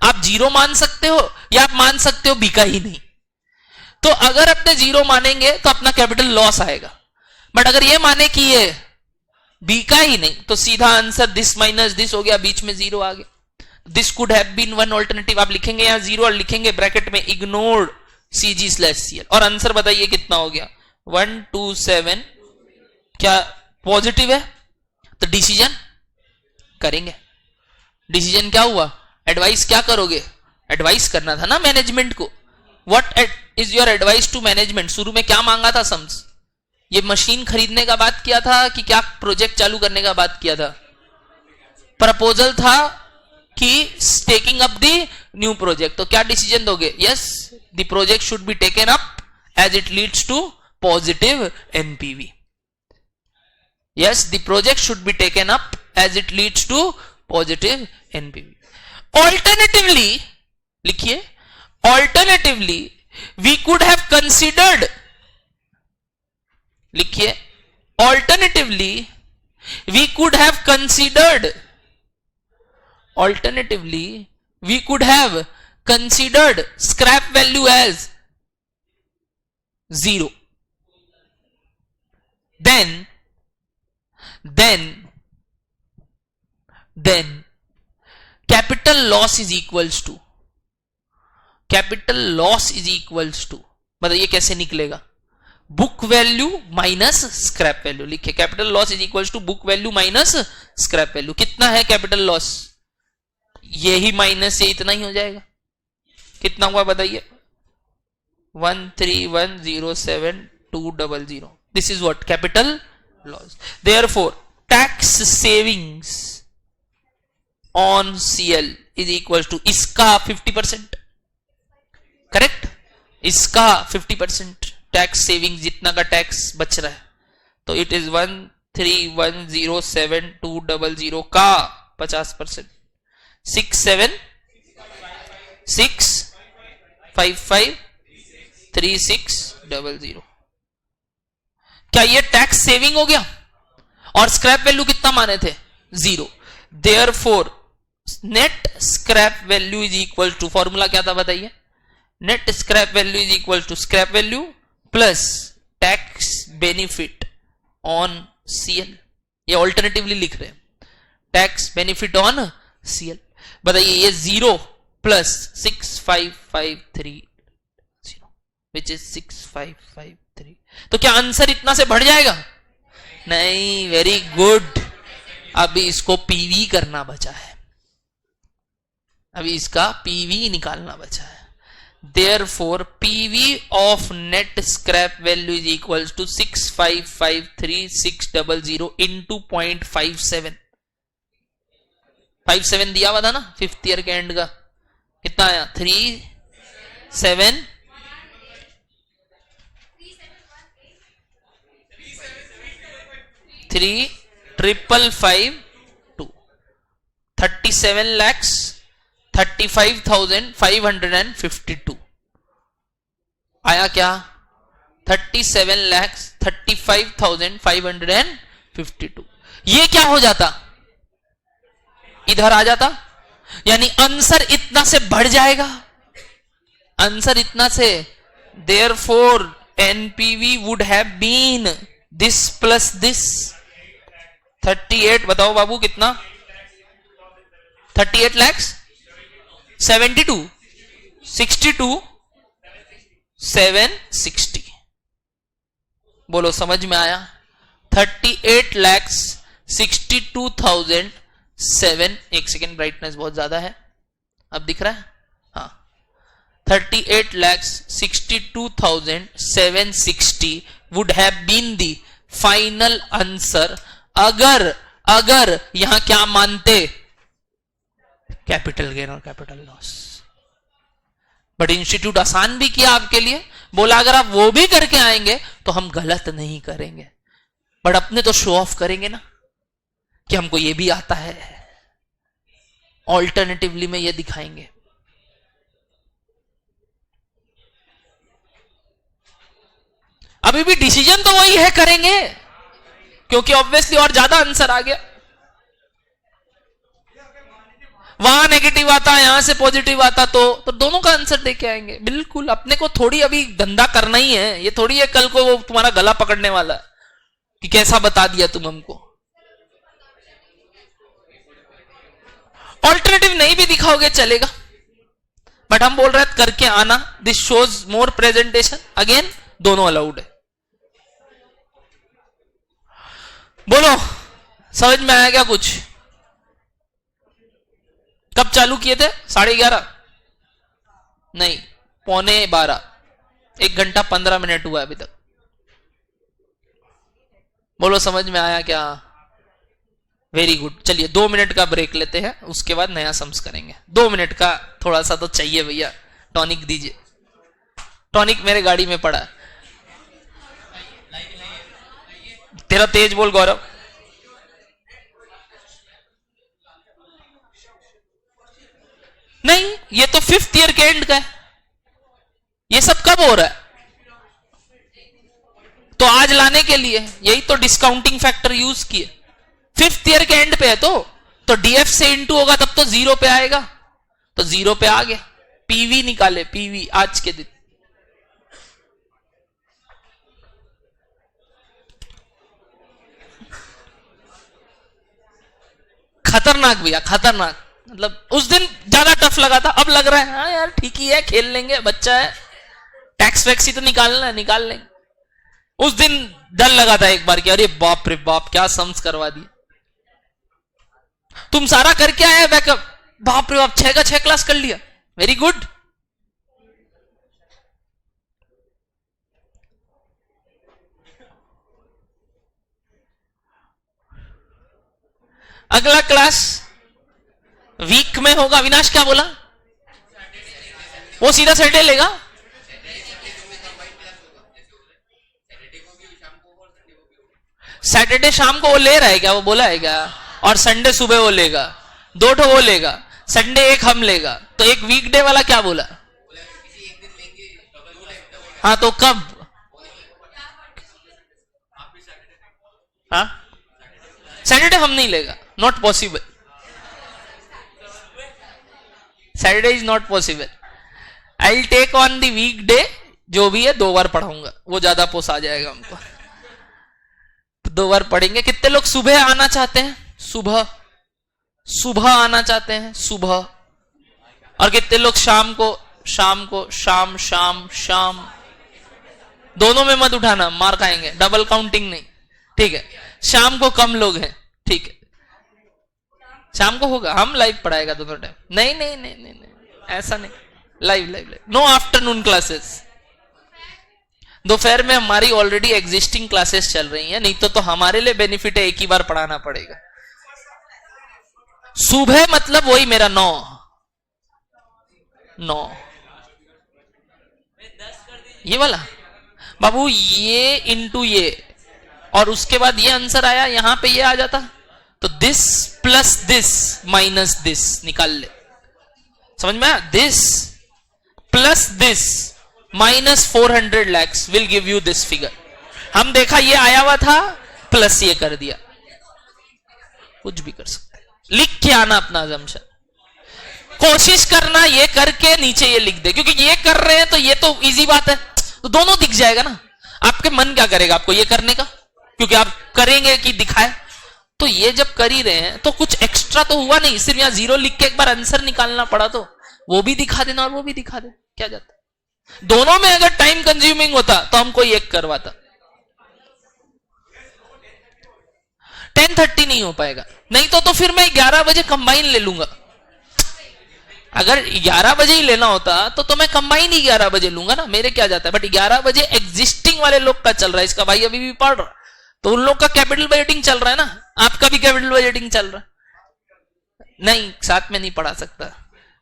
आप 0 मान सकते हो या आप मान सकते हो बिका ही नहीं। तो अगर अपने 0 मानेंगे तो अपना कैपिटल लॉस आएगा, बट अगर ये माने कि ये बिका ही नहीं तो सीधा आंसर दिस माइनस दिस हो गया, बीच में 0 आ गया। This could have been one alternative. आप लिखेंगे यहां 0 और लिखेंगे ब्रैकेट में इग्नोर्ड CG/CL और आंसर बताइए कितना हो गया? 127। क्या पॉजिटिव है? तो डिसीजन करेंगे। डिसीजन क्या हुआ? एडवाइस क्या करोगे? एडवाइस करना था ना मैनेजमेंट को। What is your advice to management? शुरू में क्या मांगा था सम्स? ये मशीन खरीदने का बात किया था कि क्या प्रोजेक्ट चालू करने का बात किया था? प्रपोजल था कि taking up the new project. तो क्या डिसीजन दोगे? Yes, the project should be taken up as it leads to positive NPV. Yes, the project should be taken up as it leads to positive NPV. Alternatively, लिखिए, alternatively we could have considered, लिखिए, alternatively we could have considered, alternatively we could have considered scrap value as 0. Then capital loss is equals to, बताइए कैसे निकलेगा? Book value minus scrap value लिखे, capital loss is equal to book value minus scrap value. कितना है कैपिटल लॉस? यही माइनस ये इतना ही हो जाएगा। कितना हुआ बताइए? 13107,200। This is what capital loss. Therefore tax savings on CL is equal to इसका 50%, करेक्ट? इसका 50% टैक्स सेविंग, जितना का टैक्स बच रहा है, तो इट इज 13107,200 का 50%, 67,655,3600। क्या ये टैक्स सेविंग हो गया? और स्क्रैप वैल्यू कितना माने थे? 0। Therefore net scrap value is equal to, formula क्या था बताइए? Net scrap value is equal to scrap value plus tax benefit on CL. ये ऑल्टरनेटिवली लिख रहे हैं, टैक्स बेनिफिट ऑन सीएल। बताइए ये 0 प्लस 6553 विच इज 6553, तो क्या आंसर इतना से बढ़ जाएगा? नहीं, वेरी गुड। अभी इसको पीवी करना बचा है, अभी इसका पीवी निकालना बचा है। Therefore, PV of net scrap value is equals to 6553600 into 0.57। 57 दिया हुआ था ना फिफ्थ ईयर के एंड का, कितना आया? 3,552 37,35,552 आया क्या? 37,35,552। ये क्या हो जाता? इधर आ जाता, यानी आंसर इतना से बढ़ जाएगा, आंसर इतना से। Therefore NPV would have been this plus this 38। बताओ बाबू कितना? 38 लाख 72 62 760। बोलो समझ में आया? 38,62,007। एक सेकेंड, ब्राइटनेस बहुत ज्यादा है, अब दिख रहा है? हाँ, 38,62,760 would have been the final answer अगर यहां क्या मानते? कैपिटल गेन और कैपिटल लॉस। बट इंस्टीट्यूट आसान भी किया आपके लिए, बोला अगर आप वो भी करके आएंगे तो हम गलत नहीं करेंगे, बट अपने तो शो ऑफ करेंगे ना कि हमको ये भी आता है। ऑल्टरनेटिवली में ये दिखाएंगे। अभी भी डिसीजन तो वही है, करेंगे, क्योंकि ऑब्वियसली और ज्यादा आंसर आ गया। वहां नेगेटिव आता, यहां से पॉजिटिव आता, तो दोनों का आंसर देके आएंगे। बिल्कुल, अपने को थोड़ी अभी धंधा करना ही है, ये थोड़ी है कल को वो तुम्हारा गला पकड़ने वाला है कि कैसा बता दिया तुम हमको। ऑल्टरनेटिव नहीं भी दिखाओगे चलेगा, बट हम बोल रहे हैं करके आना। This shows more presentation. Again दोनों अलाउड है। बोलो समझ में आया क्या कुछ? कब चालू किए थे? 11:30? नहीं, 11:45। 1 घंटा 15 मिनट हुआ अभी तक। बोलो समझ में आया क्या? Very good. चलिए 2 मिनट का ब्रेक लेते हैं, उसके बाद नया सम्स करेंगे। 2 मिनट का थोड़ा सा तो चाहिए भैया, टॉनिक दीजिए। टॉनिक मेरे गाड़ी में पड़ा है। तेरा तेज बोल गौरव। नहीं, ये तो 5th ईयर के एंड का है। ये सब कब हो रहा है? तो आज लाने के लिए यही तो डिस्काउंटिंग फैक्टर यूज किए। 5th ईयर के एंड पे है तो डीएफ से इंटू होगा तब तो 0 पे आएगा, तो 0 पे आ गया। पीवी निकाले, पीवी आज के दिन। खतरनाक भैया, खतरनाक। मतलब उस दिन ज्यादा टफ लगा था, अब लग रहा है हाँ यार ठीक ही है, खेल लेंगे, बच्चा है, टैक्स वैक्स ही तो निकालना है, निकाल लेंगे। उस दिन डर लगा था एक बार कि अरे बाप रे बाप क्या सम्स करवा दिए। तुम सारा करके आए बैकअप, बाप रे बाप 6 का 6 क्लास कर लिया, वेरी गुड। अगला क्लास वीक में होगा। अविनाश क्या बोला? वो सीधा सैटरडे लेगा। सैटरडे शाम को वो ले रहा है क्या? वो बोला है क्या? और संडे सुबह वो लेगा, 2 ठो वो लेगा, संडे एक हम लेगा। तो एक वीकडे वाला क्या बोला? हाँ तो कब? हाँ सैटरडे हम नहीं लेगा, not possible. Saturday is not possible. I will take on the weekday, जो भी है 2 बार पढ़ाऊंगा, वो ज्यादा पोस आ जाएगा हमको। तो 2 बार पढ़ेंगे। कितने लोग सुबह आना चाहते हैं? सुबह सुबह आना चाहते हैं सुबह। और कितने लोग शाम को? शाम को, शाम शाम शाम। दोनों में मत उठाना, मार खाएंगे, डबल काउंटिंग नहीं, ठीक है। शाम को कम लोग हैं, ठीक है, शाम को होगा, हम लाइव पढ़ाएगा दोनों टाइम। नहीं नहीं नहीं नहीं नहीं ऐसा नहीं, live live live. No afternoon classes. दोपहर में हमारी ऑलरेडी एग्जिस्टिंग क्लासेस चल रही हैं, नहीं तो हमारे लिए बेनिफिट है, एक ही बार पढ़ाना पड़ेगा। सुबह मतलब वही मेरा 9 ये वाला बाबू, ये इंटू ये, और उसके बाद ये आंसर आया, यहां पे ये आ जाता तो this plus this minus this निकाल ले। समझ में आया? This plus this minus 400 lakhs will give you this figure. हम देखा ये आया हुआ था, प्लस ये कर दिया। कुछ भी कर सकते हैं, लिख के आना अपना अजम्पशन। कोशिश करना ये करके नीचे ये लिख दे, क्योंकि ये कर रहे हैं तो ये तो इजी बात है, तो दोनों दिख जाएगा ना। आपके मन क्या करेगा आपको ये करने का, क्योंकि आप करेंगे कि दिखाए। तो ये जब कर ही रहे हैं तो कुछ एक्स्ट्रा तो हुआ नहीं, सिर्फ यहां 0 लिख के एक बार आंसर निकालना पड़ा, तो वो भी दिखा देना और वो भी दिखा दे, क्या जाता। दोनों में अगर टाइम कंज्यूमिंग होता तो हम कोई एक करवाता। 10:30 नहीं हो पाएगा, नहीं तो फिर मैं 11 बजे कंबाइन ले लूंगा। अगर 11 बजे ही लेना होता तो मैं कंबाइन ही 11 बजे लूंगा ना, मेरे क्या जाता है। बट 11 बजे एग्जिस्टिंग वाले लोग का चल रहा है, इसका भाई अभी भी पढ़ रहा, तो उन लोग का कैपिटल बजटिंग चल रहा है ना, आपका भी कैपिटल बजटिंग चल रहा है। नहीं, साथ में नहीं पढ़ा सकता।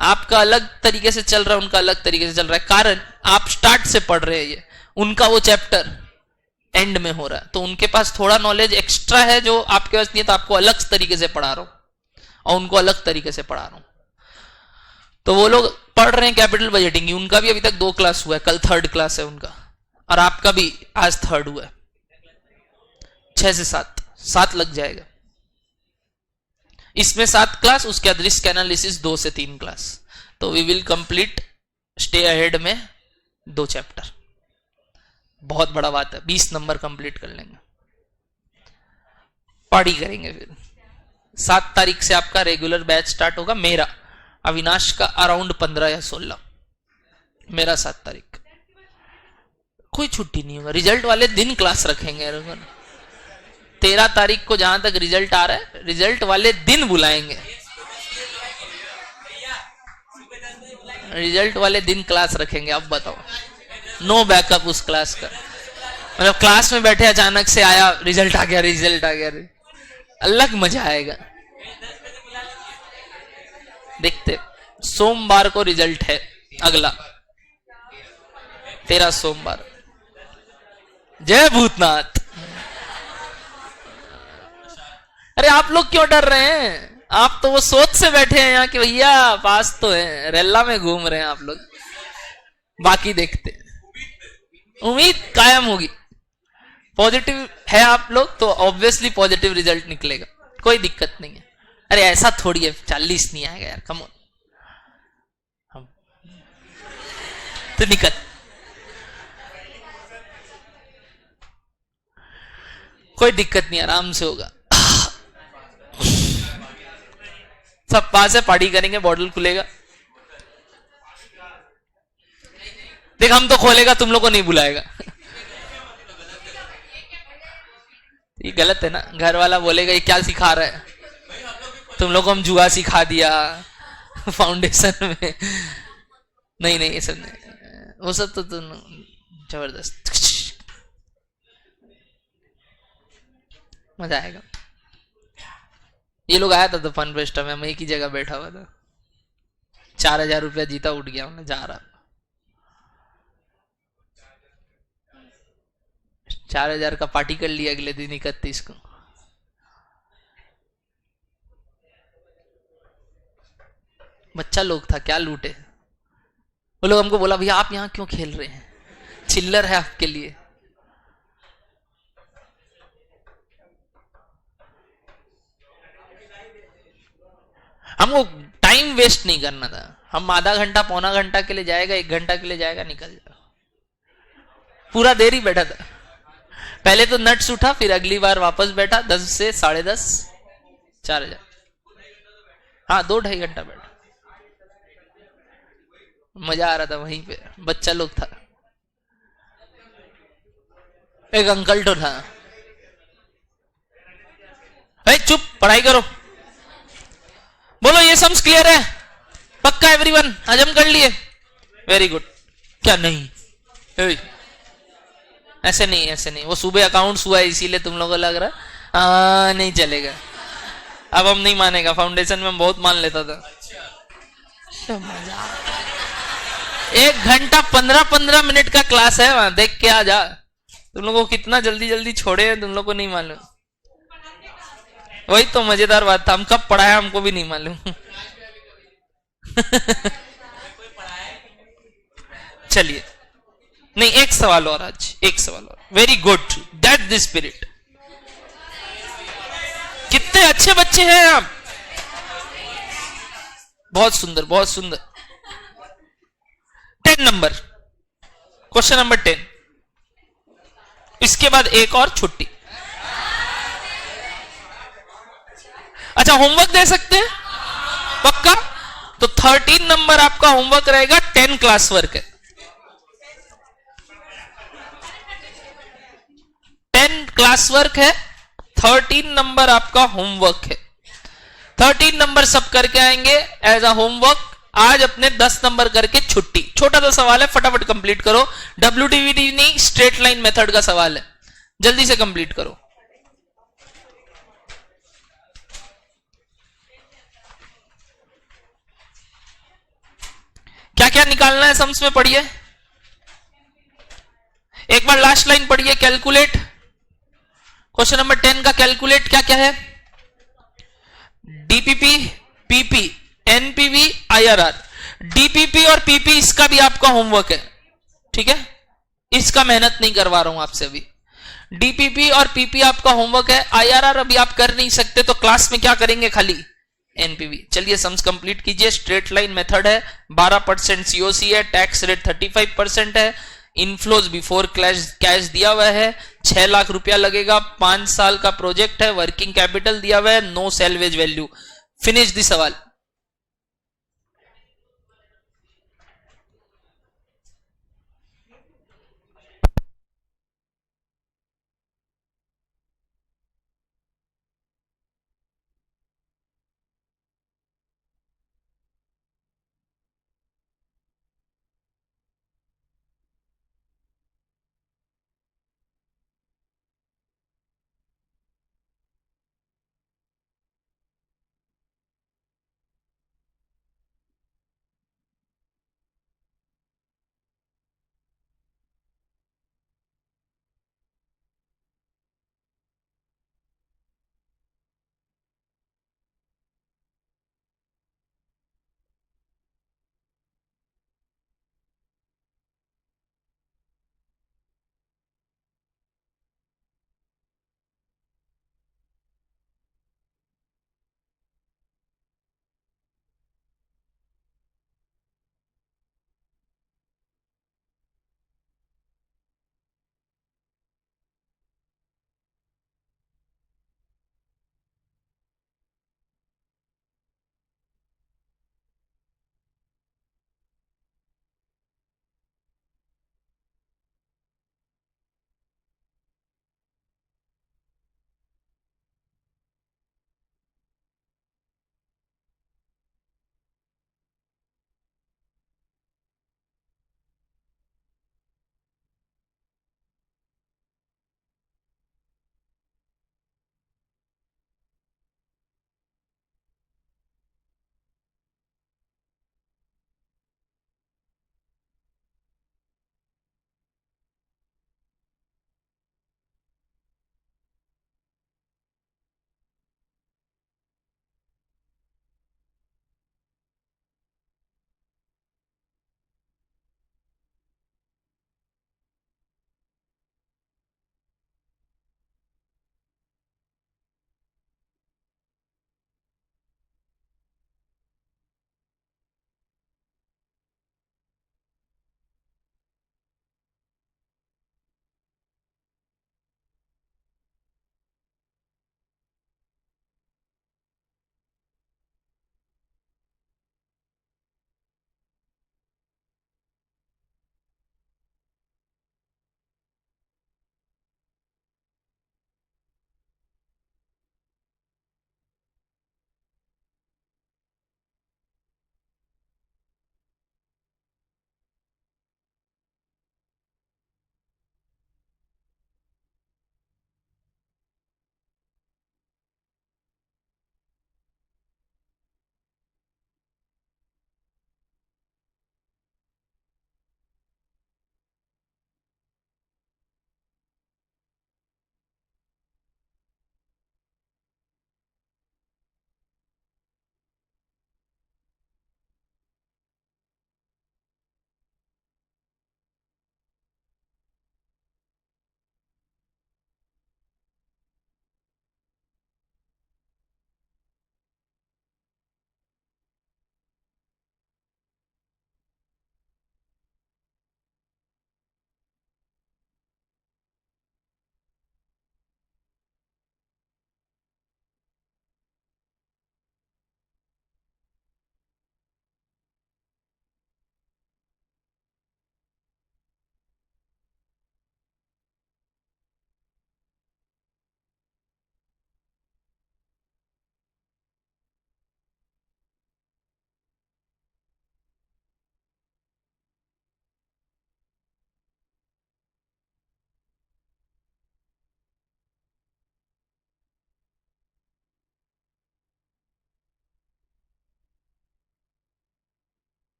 आपका अलग तरीके से चल रहा है, उनका अलग तरीके से चल रहा है, कारण आप स्टार्ट से पढ़ रहे हैं, ये उनका वो चैप्टर एंड में हो रहा है, तो उनके पास थोड़ा नॉलेज एक्स्ट्रा है जो आपके पास नहीं है, तो आपको अलग तरीके से पढ़ा रहा हूं और उनको अलग तरीके से पढ़ा रहा हूं। तो वो लोग पढ़ रहे हैं कैपिटल बजटिंग, उनका भी अभी तक 2 क्लास हुआ है, कल 3rd क्लास है उनका, और आपका भी आज 3rd हुआ है। 6 से 7 लग जाएगा इसमें, 7 क्लास, उसके बाद रिस्क एनालिसिस 2 से 3 क्लास। तो we will complete stay ahead में 2 चैप्टर। बहुत बड़ा बात है, 20 नंबर कंप्लीट कर लेंगे, पार्टी करेंगे। फिर 7 तारीख से आपका रेगुलर बैच स्टार्ट होगा, मेरा अविनाश का अराउंड 15 या 16, मेरा 7 तारीख। कोई छुट्टी नहीं होगा, रिजल्ट वाले दिन क्लास रखेंगे। 13 तारीख को जहां तक रिजल्ट आ रहा है, रिजल्ट वाले दिन बुलाएंगे, रिजल्ट वाले दिन क्लास रखेंगे। अब बताओ, नो बैकअप उस क्लास का, मतलब क्लास में बैठे अचानक से आया रिजल्ट आ गया, रिजल्ट आ गया, अलग मजा आएगा। देखते, सोमवार को रिजल्ट है अगला, 13 सोमवार। जय भूतनाथ। अरे आप लोग क्यों डर रहे हैं? आप तो वो सोच से बैठे हैं यहाँ कि भैया पास तो है, रेला में घूम रहे हैं आप लोग। बाकी देखते, उम्मीद कायम होगी। पॉजिटिव है आप लोग तो ऑब्वियसली पॉजिटिव रिजल्ट निकलेगा, कोई दिक्कत नहीं है। अरे ऐसा थोड़ी है 40 नहीं आएगा यार, कम ऑन, तो निकल। कोई दिक्कत नहीं, आराम से होगा। सब पास है, पार्टी करेंगे, बॉटल खुलेगा। देख हम तो खोलेगा, तुम लोग को नहीं बुलाएगा। ये गलत है ना, घर वाला बोलेगा ये क्या सिखा रहा है, तुम लोग को हम जुआ सिखा दिया फाउंडेशन में। नहीं नहीं, ये सब नहीं, वो सब तो तुम जबरदस्त, मजा आएगा। ये लोग आया था तो फन फेस्ट में, मैं एक ही जगह बैठा हुआ था, 4,000 रुपया जीता, उठ गया, मैं जा रहा, 4,000 का पार्टी कर लिया अगले दिन 31 को। बच्चा लोग था, क्या लूटे। वो लोग हमको बोला भैया आप यहाँ क्यों खेल रहे हैं, चिल्लर है आपके लिए। हमको टाइम वेस्ट नहीं करना था, हम आधा घंटा पौना घंटा के लिए जाएगा, 1 घंटा के लिए जाएगा, निकल जाएगा, पूरा देर ही बैठा था। पहले तो नट्स उठा, फिर अगली बार वापस बैठा, 10 से 10:30, 4,000। हाँ 2-2.5 घंटा बैठा, मजा आ रहा था वहीं पे, बच्चा लोग था, एक अंकल तो था, चुप पढ़ाई करो, बोलो ये सम्स क्लियर है, पक्का एवरीवन, हजम कर लिए, वेरी गुड, क्या नहीं, ऐसे नहीं ऐसे नहीं, वो सुबह अकाउंट्स हुआ है इसीलिए तुम लोगों को लग रहा है नहीं चलेगा, अब हम नहीं मानेगा, फाउंडेशन में हम बहुत मान लेता था। 1 घंटा 15-15 मिनट का क्लास है वहां, देख के आ जा, तुम लोगों को कितना जल्दी जल्दी छोड़े हैं तुम लोग को नहीं मालूम, वही तो मजेदार बात था, हम कब पढ़ाया हमको भी नहीं मालूम। चलिए, नहीं एक सवाल और, आज एक सवाल और, very good, that the spirit, कितने अच्छे बच्चे हैं आप, बहुत सुंदर बहुत सुंदर। 10 नंबर, क्वेश्चन नंबर 10, इसके बाद एक और छुट्टी। अच्छा होमवर्क दे सकते हैं पक्का, तो 13 नंबर आपका होमवर्क रहेगा, 10 क्लास वर्क है, 10 क्लास वर्क है, 13 नंबर आपका होमवर्क है, 13 नंबर सब करके आएंगे एज अ होमवर्क, आज अपने 10 नंबर करके छुट्टी। छोटा सा सवाल है, फटाफट कंप्लीट करो, WTVD नहीं स्ट्रेट लाइन मेथड का सवाल है, जल्दी से कंप्लीट करो। क्या क्या निकालना है सम्स में, पढ़िए एक बार, लास्ट लाइन पढ़िए, कैलकुलेट, क्वेश्चन नंबर 10 का कैलकुलेट क्या क्या है, DPP, PP, NPV, IRR, DPP और पीपी इसका भी आपका होमवर्क है, ठीक है, इसका मेहनत नहीं करवा रहा हूं आपसे अभी, डीपीपी और पीपी आपका होमवर्क है, IRR अभी आप कर नहीं सकते तो क्लास में क्या करेंगे, खाली एनपीवी। चलिए सम्स कंप्लीट कीजिए, स्ट्रेट लाइन मेथड है, 12% सीओसी है, टैक्स रेट 35% है, इनफ्लोज बिफोर कैश दिया हुआ है, 6 लाख रुपया लगेगा, 5 साल का प्रोजेक्ट है, वर्किंग कैपिटल दिया हुआ है, नो सेल्वेज वैल्यू, फिनिश दी सवाल।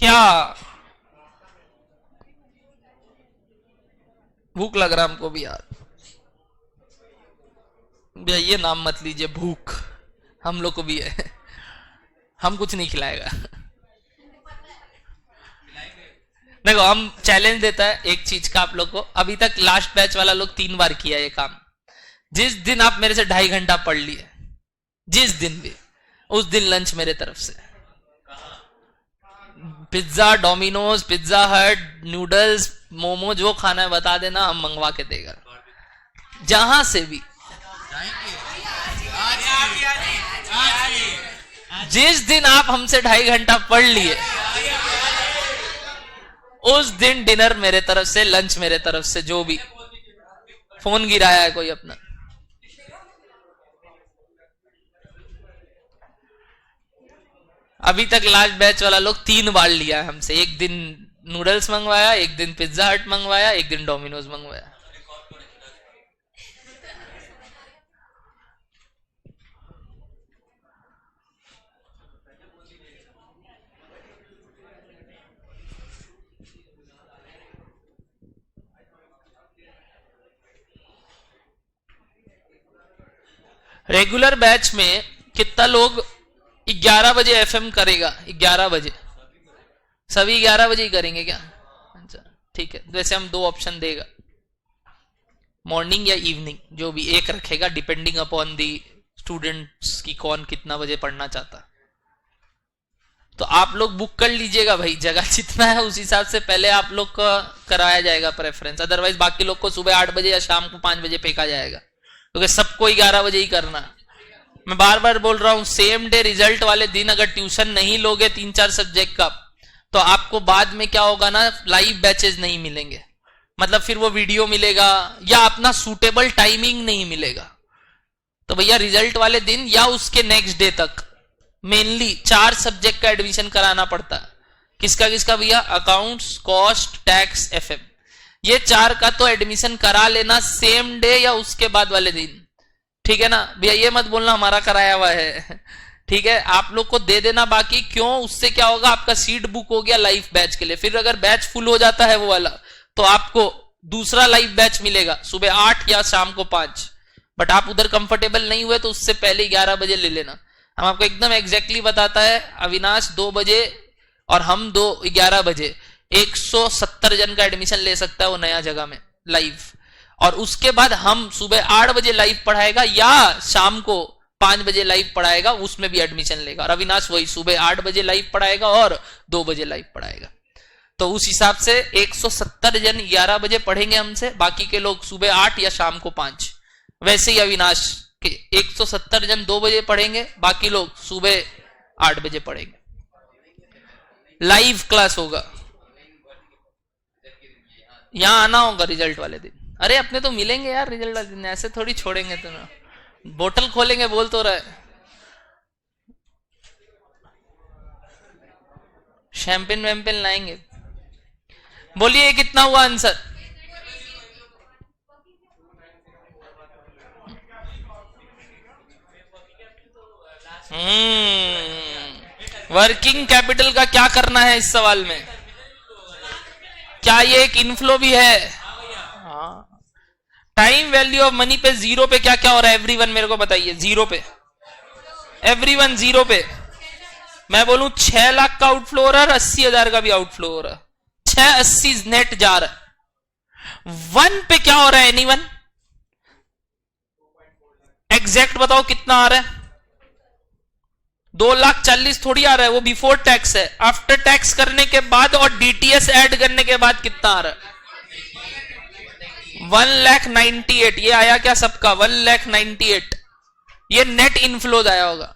क्या भूख लग रहा हमको भी यार। भैया ये नाम मत लीजिए, भूख हम लोग को भी है, हम कुछ नहीं खिलाएगा। देखो हम चैलेंज देता है एक चीज का आप लोग को, अभी तक लास्ट बैच वाला लोग 3 बार किया ये काम। जिस दिन आप मेरे से 2.5 घंटा पढ़ लिए, जिस दिन भी, उस दिन लंच मेरे तरफ से। पिज्जा, डोमिनोज, पिज्जा हट, नूडल्स, मोमो, जो खाना है बता देना, हम मंगवा के देगा जहां से भी। जिस दिन आप हमसे 2.5 घंटा पढ़ लिए, उस दिन डिनर मेरे तरफ से, लंच मेरे तरफ से। जो भी फोन गिराया है कोई अपना, अभी तक लास्ट बैच वाला लोग 3 बार लिया है हमसे। एक दिन नूडल्स मंगवाया, एक दिन पिज्जा हट मंगवाया, एक दिन डोमिनोज मंगवाया। रेगुलर बैच में कितना लोग 11 बजे एफएम करेगा? 11 बजे सभी 11 बजे ही करेंगे क्या? अच्छा ठीक है, वैसे हम 2 ऑप्शन देगा, मॉर्निंग या इवनिंग, जो भी एक रखेगा डिपेंडिंग अपॉन दी स्टूडेंट्स की कौन कितना बजे पढ़ना चाहता। तो आप लोग बुक कर लीजिएगा भाई, जगह जितना है उस हिसाब से पहले आप लोग का कराया जाएगा प्रेफरेंस। अदरवाइज बाकी लोग को सुबह 8 बजे या शाम को 5 बजे फेंका जाएगा, क्योंकि सबको 11 बजे ही करना। मैं बार बार बोल रहा हूं, सेम डे रिजल्ट वाले दिन अगर ट्यूशन नहीं लोगे 3-4 सब्जेक्ट का, तो आपको बाद में क्या होगा ना, लाइव बैचेस नहीं मिलेंगे। मतलब फिर वो वीडियो मिलेगा या अपना सूटेबल टाइमिंग नहीं मिलेगा। तो भैया रिजल्ट वाले दिन या उसके नेक्स्ट डे तक मेनली 4 सब्जेक्ट का एडमिशन कराना पड़ता है। किसका किसका भैया? Accounts, cost, tax, FM. ये 4 का तो एडमिशन करा लेना सेम डे या उसके बाद वाले दिन, ठीक है ना भैया? ये मत बोलना हमारा कराया हुआ है, ठीक है? आप लोग को दे देना बाकी। क्यों? उससे क्या होगा, आपका सीट बुक हो गया लाइव बैच के लिए। फिर अगर बैच फुल हो जाता है वो वाला, तो आपको दूसरा लाइव बैच मिलेगा सुबह 8 या शाम को 5। बट आप उधर कंफर्टेबल नहीं हुए तो उससे पहले 11 बजे ले लेना। हम आपको एकदम एग्जैक्टली बताता है, अविनाश 2 बजे और हम 11 बजे 170 जन का एडमिशन ले सकता है वो नया जगह में लाइव। और उसके बाद हम सुबह 8 बजे लाइव पढ़ाएगा या शाम को 5 बजे लाइव पढ़ाएगा, उसमें भी एडमिशन लेगा। और अविनाश वही सुबह 8 बजे लाइव पढ़ाएगा और 2 बजे लाइव पढ़ाएगा। तो उस हिसाब से 170 जन 11 बजे पढ़ेंगे हमसे, बाकी के लोग सुबह 8 या शाम को 5। वैसे ही अविनाश के 170 जन 2 बजे पढ़ेंगे, बाकी लोग सुबह 8 बजे पढ़ेंगे। लाइव क्लास होगा, यहां आना होगा रिजल्ट वाले दिन। अरे अपने तो मिलेंगे यार रिजल्ट वाले दिन, ऐसे थोड़ी छोड़ेंगे। तो ना बोतल खोलेंगे बोल तो रहा है, शैंपेन वैम्पेन लाएंगे। बोलिए कितना हुआ आंसर? वर्किंग कैपिटल का क्या करना है इस सवाल में? क्या ये एक इनफ्लो भी है? टाइम वैल्यू ऑफ मनी पे 0 पे क्या क्या हो रहा है? एवरीवन मेरे को बताइए। 0 पे एवरीवन 0 पे मैं बोलूं 6 लाख का आउटफ्लो हो रहा है और 80,000 का भी आउटफ्लो हो रहा है। 680 नेट जा रहा है। 1 पे क्या हो रहा है? एनीवन एग्जैक्ट बताओ कितना आ रहा है? 2,40,000 थोड़ी आ रहा है, वो बिफोर टैक्स है। आफ्टर टैक्स करने के बाद और डीटीएस ऐड करने के बाद कितना आ रहा है? 1,98,000। ये आया क्या सबका? 1,98,000। ये नेट इनफ्लोज आया होगा।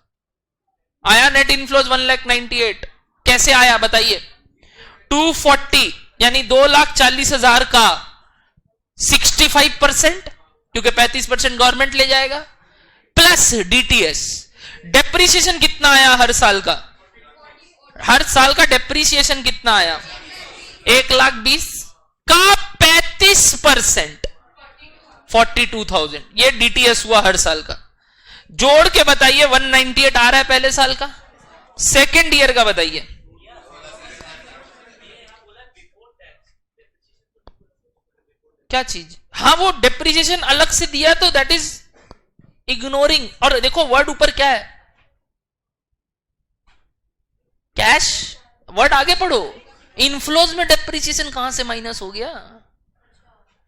आया नेट इनफ्लोज 1,98,000। कैसे आया बताइए? 240 यानी 2,40,000 का 65%, क्योंकि 35% गवर्नमेंट ले जाएगा, प्लस डीटीएस। डेप्रीसिएशन कितना आया हर साल का? हर साल का डेप्रीसिएशन कितना आया? 1,20,000 का 35%, 42,000। ये डीटीएस हुआ हर साल का। जोड़ के बताइए 198 आ रहा है पहले साल का, सेकेंड ईयर का बताइए। क्या चीज? हाँ, वो डेप्रिसिएशन अलग से दिया तो दैट इज इग्नोरिंग। और देखो वर्ड ऊपर क्या है, कैश। वर्ड आगे पढ़ो, इनफ्लोज में डेप्रिसिएशन कहां से माइनस हो गया?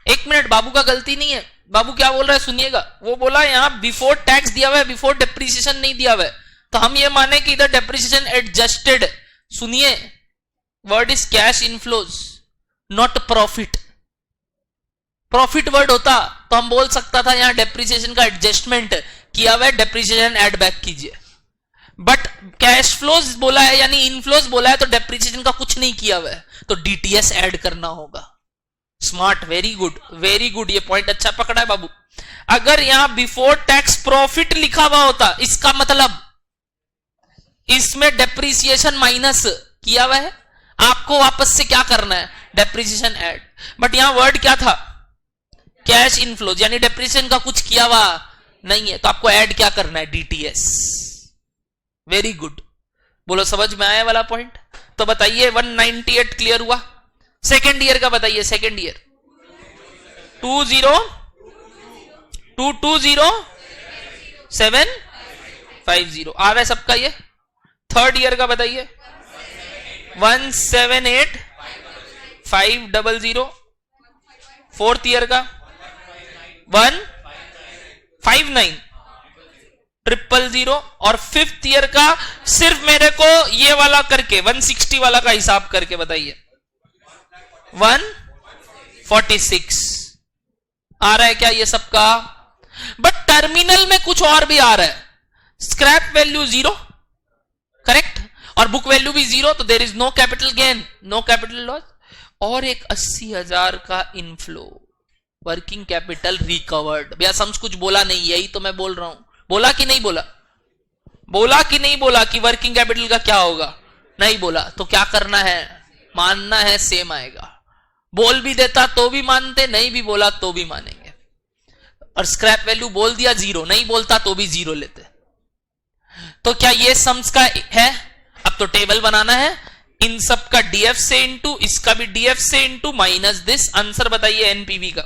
एक मिनट, बाबू का गलती नहीं है। बाबू क्या बोल रहा है सुनिएगा। वो बोला यहां बिफोर टैक्स दिया हुआ है, बिफोर डेप्रिसिएशन नहीं दिया हुआ है, तो हम ये माने कि इधर डेप्रिसिएशन एडजस्टेड। सुनिए, word is cash inflows, not profit. Profit word होता तो हम बोल सकता था यहां डेप्रिसिएशन का एडजस्टमेंट किया हुआ है, डेप्रिसिएशन ऐड बैक कीजिए। बट कैश फ्लोज बोला है यानी इनफ्लोज बोला है, तो डेप्रिसिएशन का कुछ नहीं किया हुआ है, तो डीटीएस ऐड करना होगा। Smart, very good very good, ये पॉइंट अच्छा पकड़ा है बाबू। अगर यहां बिफोर टैक्स प्रॉफिट लिखा हुआ होता, इसका मतलब इसमें डेप्रिसिएशन माइनस किया हुआ है, आपको वापस से क्या करना है, डेप्रिसिएशन ऐड। बट यहां वर्ड क्या था, कैश इनफ्लोज, यानी डेप्रिसिएशन का कुछ किया हुआ नहीं है, तो आपको ऐड क्या करना है, डीटीएस। वेरी गुड, बोलो समझ में आया वाला पॉइंट? तो बताइए 198 क्लियर हुआ। सेकेंड ईयर का बताइए, सेकेंड ईयर 220,750 आ रहा है सबका ये। थर्ड ईयर का बताइए 178,500। फोर्थ ईयर का 159,000। और फिफ्थ ईयर का सिर्फ मेरे को ये वाला करके 160 वाला का हिसाब करके बताइए 146 आ रहा है क्या ये सबका? बट टर्मिनल में कुछ और भी आ रहा है, स्क्रैप वैल्यू 0 करेक्ट, और बुक वैल्यू भी 0, तो there is no capital gain, no capital loss. और एक 80,000 का इनफ्लो, वर्किंग कैपिटल रिकवर्ड। भैया समझ कुछ बोला नहीं, यही तो मैं बोल रहा हूं। बोला कि नहीं बोला? बोला कि नहीं बोला कि वर्किंग कैपिटल का क्या होगा? नहीं बोला। तो क्या करना है, मानना है, सेम आएगा। बोल भी देता तो भी मानते, नहीं भी बोला तो भी मानेंगे। और स्क्रैप वैल्यू बोल दिया 0, नहीं बोलता तो भी 0 लेते। तो क्या ये सम्स का है? अब तो टेबल बनाना है, इन सब का डीएफ से इंटू, इसका भी डीएफ से इंटू, माइनस दिस। आंसर बताइए एनपीवी का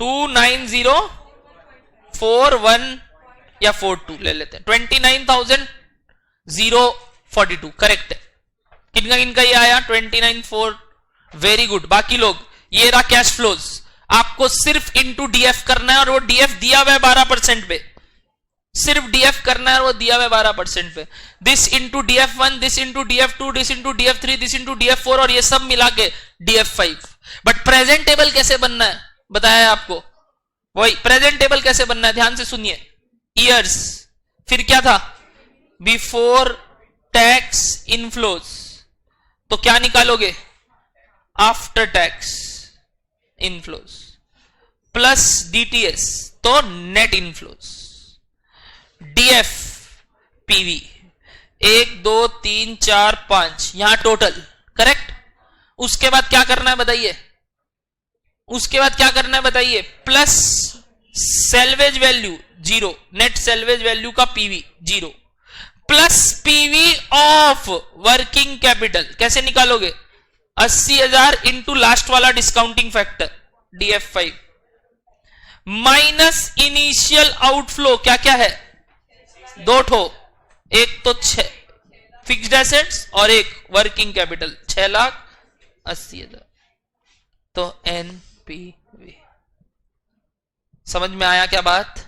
29041 या 42 ले लेते हैं। 29,042 करेक्ट है। किनका किनका ये आया 29,400, वेरी गुड। बाकी लोग, ये रहा कैश फ्लोज, आपको सिर्फ इनटू डीएफ करना है, और वो डीएफ दिया हुआ है 12% पे, सिर्फ डीएफ करना है, वो दिया हुआ है 12% पे। This into DF1, this into DF2, this into DF3, this into DF4, और ये सब मिला के DF5। बट प्रेजेंट टेबल कैसे बनना है बताया है आपको, वही प्रेजेंट टेबल कैसे बनना है, ध्यान से सुनिए। ईयर्स, फिर क्या था, बिफोर टैक्स इनफ्लोज, तो क्या निकालोगे, after tax inflows, plus DTS, तो नेट इनफ्लोज। डीएफ पीवी 1 2 3 4 5 यहां टोटल करेक्ट। उसके बाद क्या करना है बताइए, उसके बाद क्या करना है बताइए, plus salvage value 0, net salvage value का PV 0, plus PV of working capital. कैसे निकालोगे, 80,000 इंटू लास्ट वाला discounting factor DF5, minus initial outflow. क्या क्या है, 2 ठो, एक तो 6 फिक्स्ड एसेट्स और एक वर्किंग कैपिटल, 6,80,000। तो एनपीवी समझ में आया क्या बात?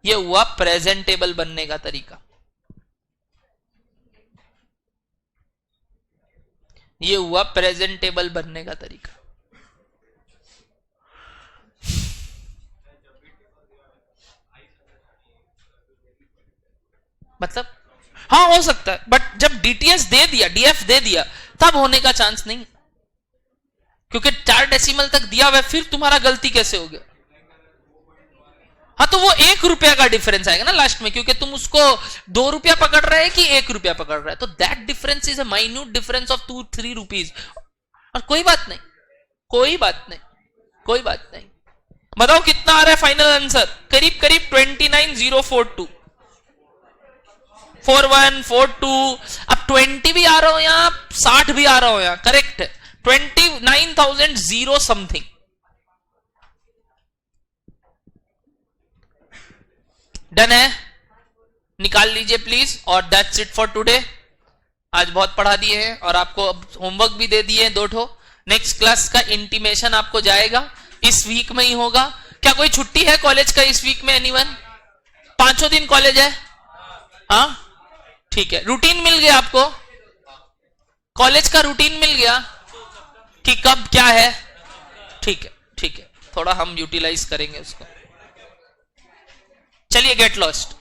ये हुआ प्रेजेंटेबल बनने का तरीका, ये हुआ प्रेजेंटेबल बनने का तरीका। मतलब हाँ हो सकता है, बट जब डीटीएस दे दिया, डीएफ दे दिया, तब होने का चांस नहीं, क्योंकि 4 डेसिमल तक दिया हुआ, फिर तुम्हारा गलती कैसे हो गया? हाँ तो वो 1 रुपया का डिफरेंस आएगा ना लास्ट में, क्योंकि तुम उसको 2 रुपया पकड़ रहे हैं कि 1 रुपया पकड़ रहा है, तो that difference is a minute difference of 2-3 rupees. और कोई बात नहीं, कोई बात नहीं, कोई बात नहीं। बताओ कितना आ रहा है फाइनल आंसर, करीब करीब 29,042, 4142। अब 20 भी आ रहा हो या 60 भी आ रहा हो या करेक्ट है 29,000 जीरो समथिंग। डन है, निकाल लीजिए प्लीज। और दैट्स इट फॉर टुडे। आज बहुत पढ़ा दिए हैं और आपको अब होमवर्क भी दे दिए हैं 2 ठो। नेक्स्ट क्लास का इंटीमेशन आपको जाएगा, इस वीक में ही होगा। क्या कोई छुट्टी है कॉलेज का इस वीक में? एनीवन? 5 दिन कॉलेज है? हाँ ठीक है। रूटीन मिल गया आपको? कॉलेज का रूटीन मिल गया कि कब क्या है? ठीक है ठीक है, थोड़ा हम यूटिलाइज करेंगे उसको। चलिए, गेट लॉस्ट।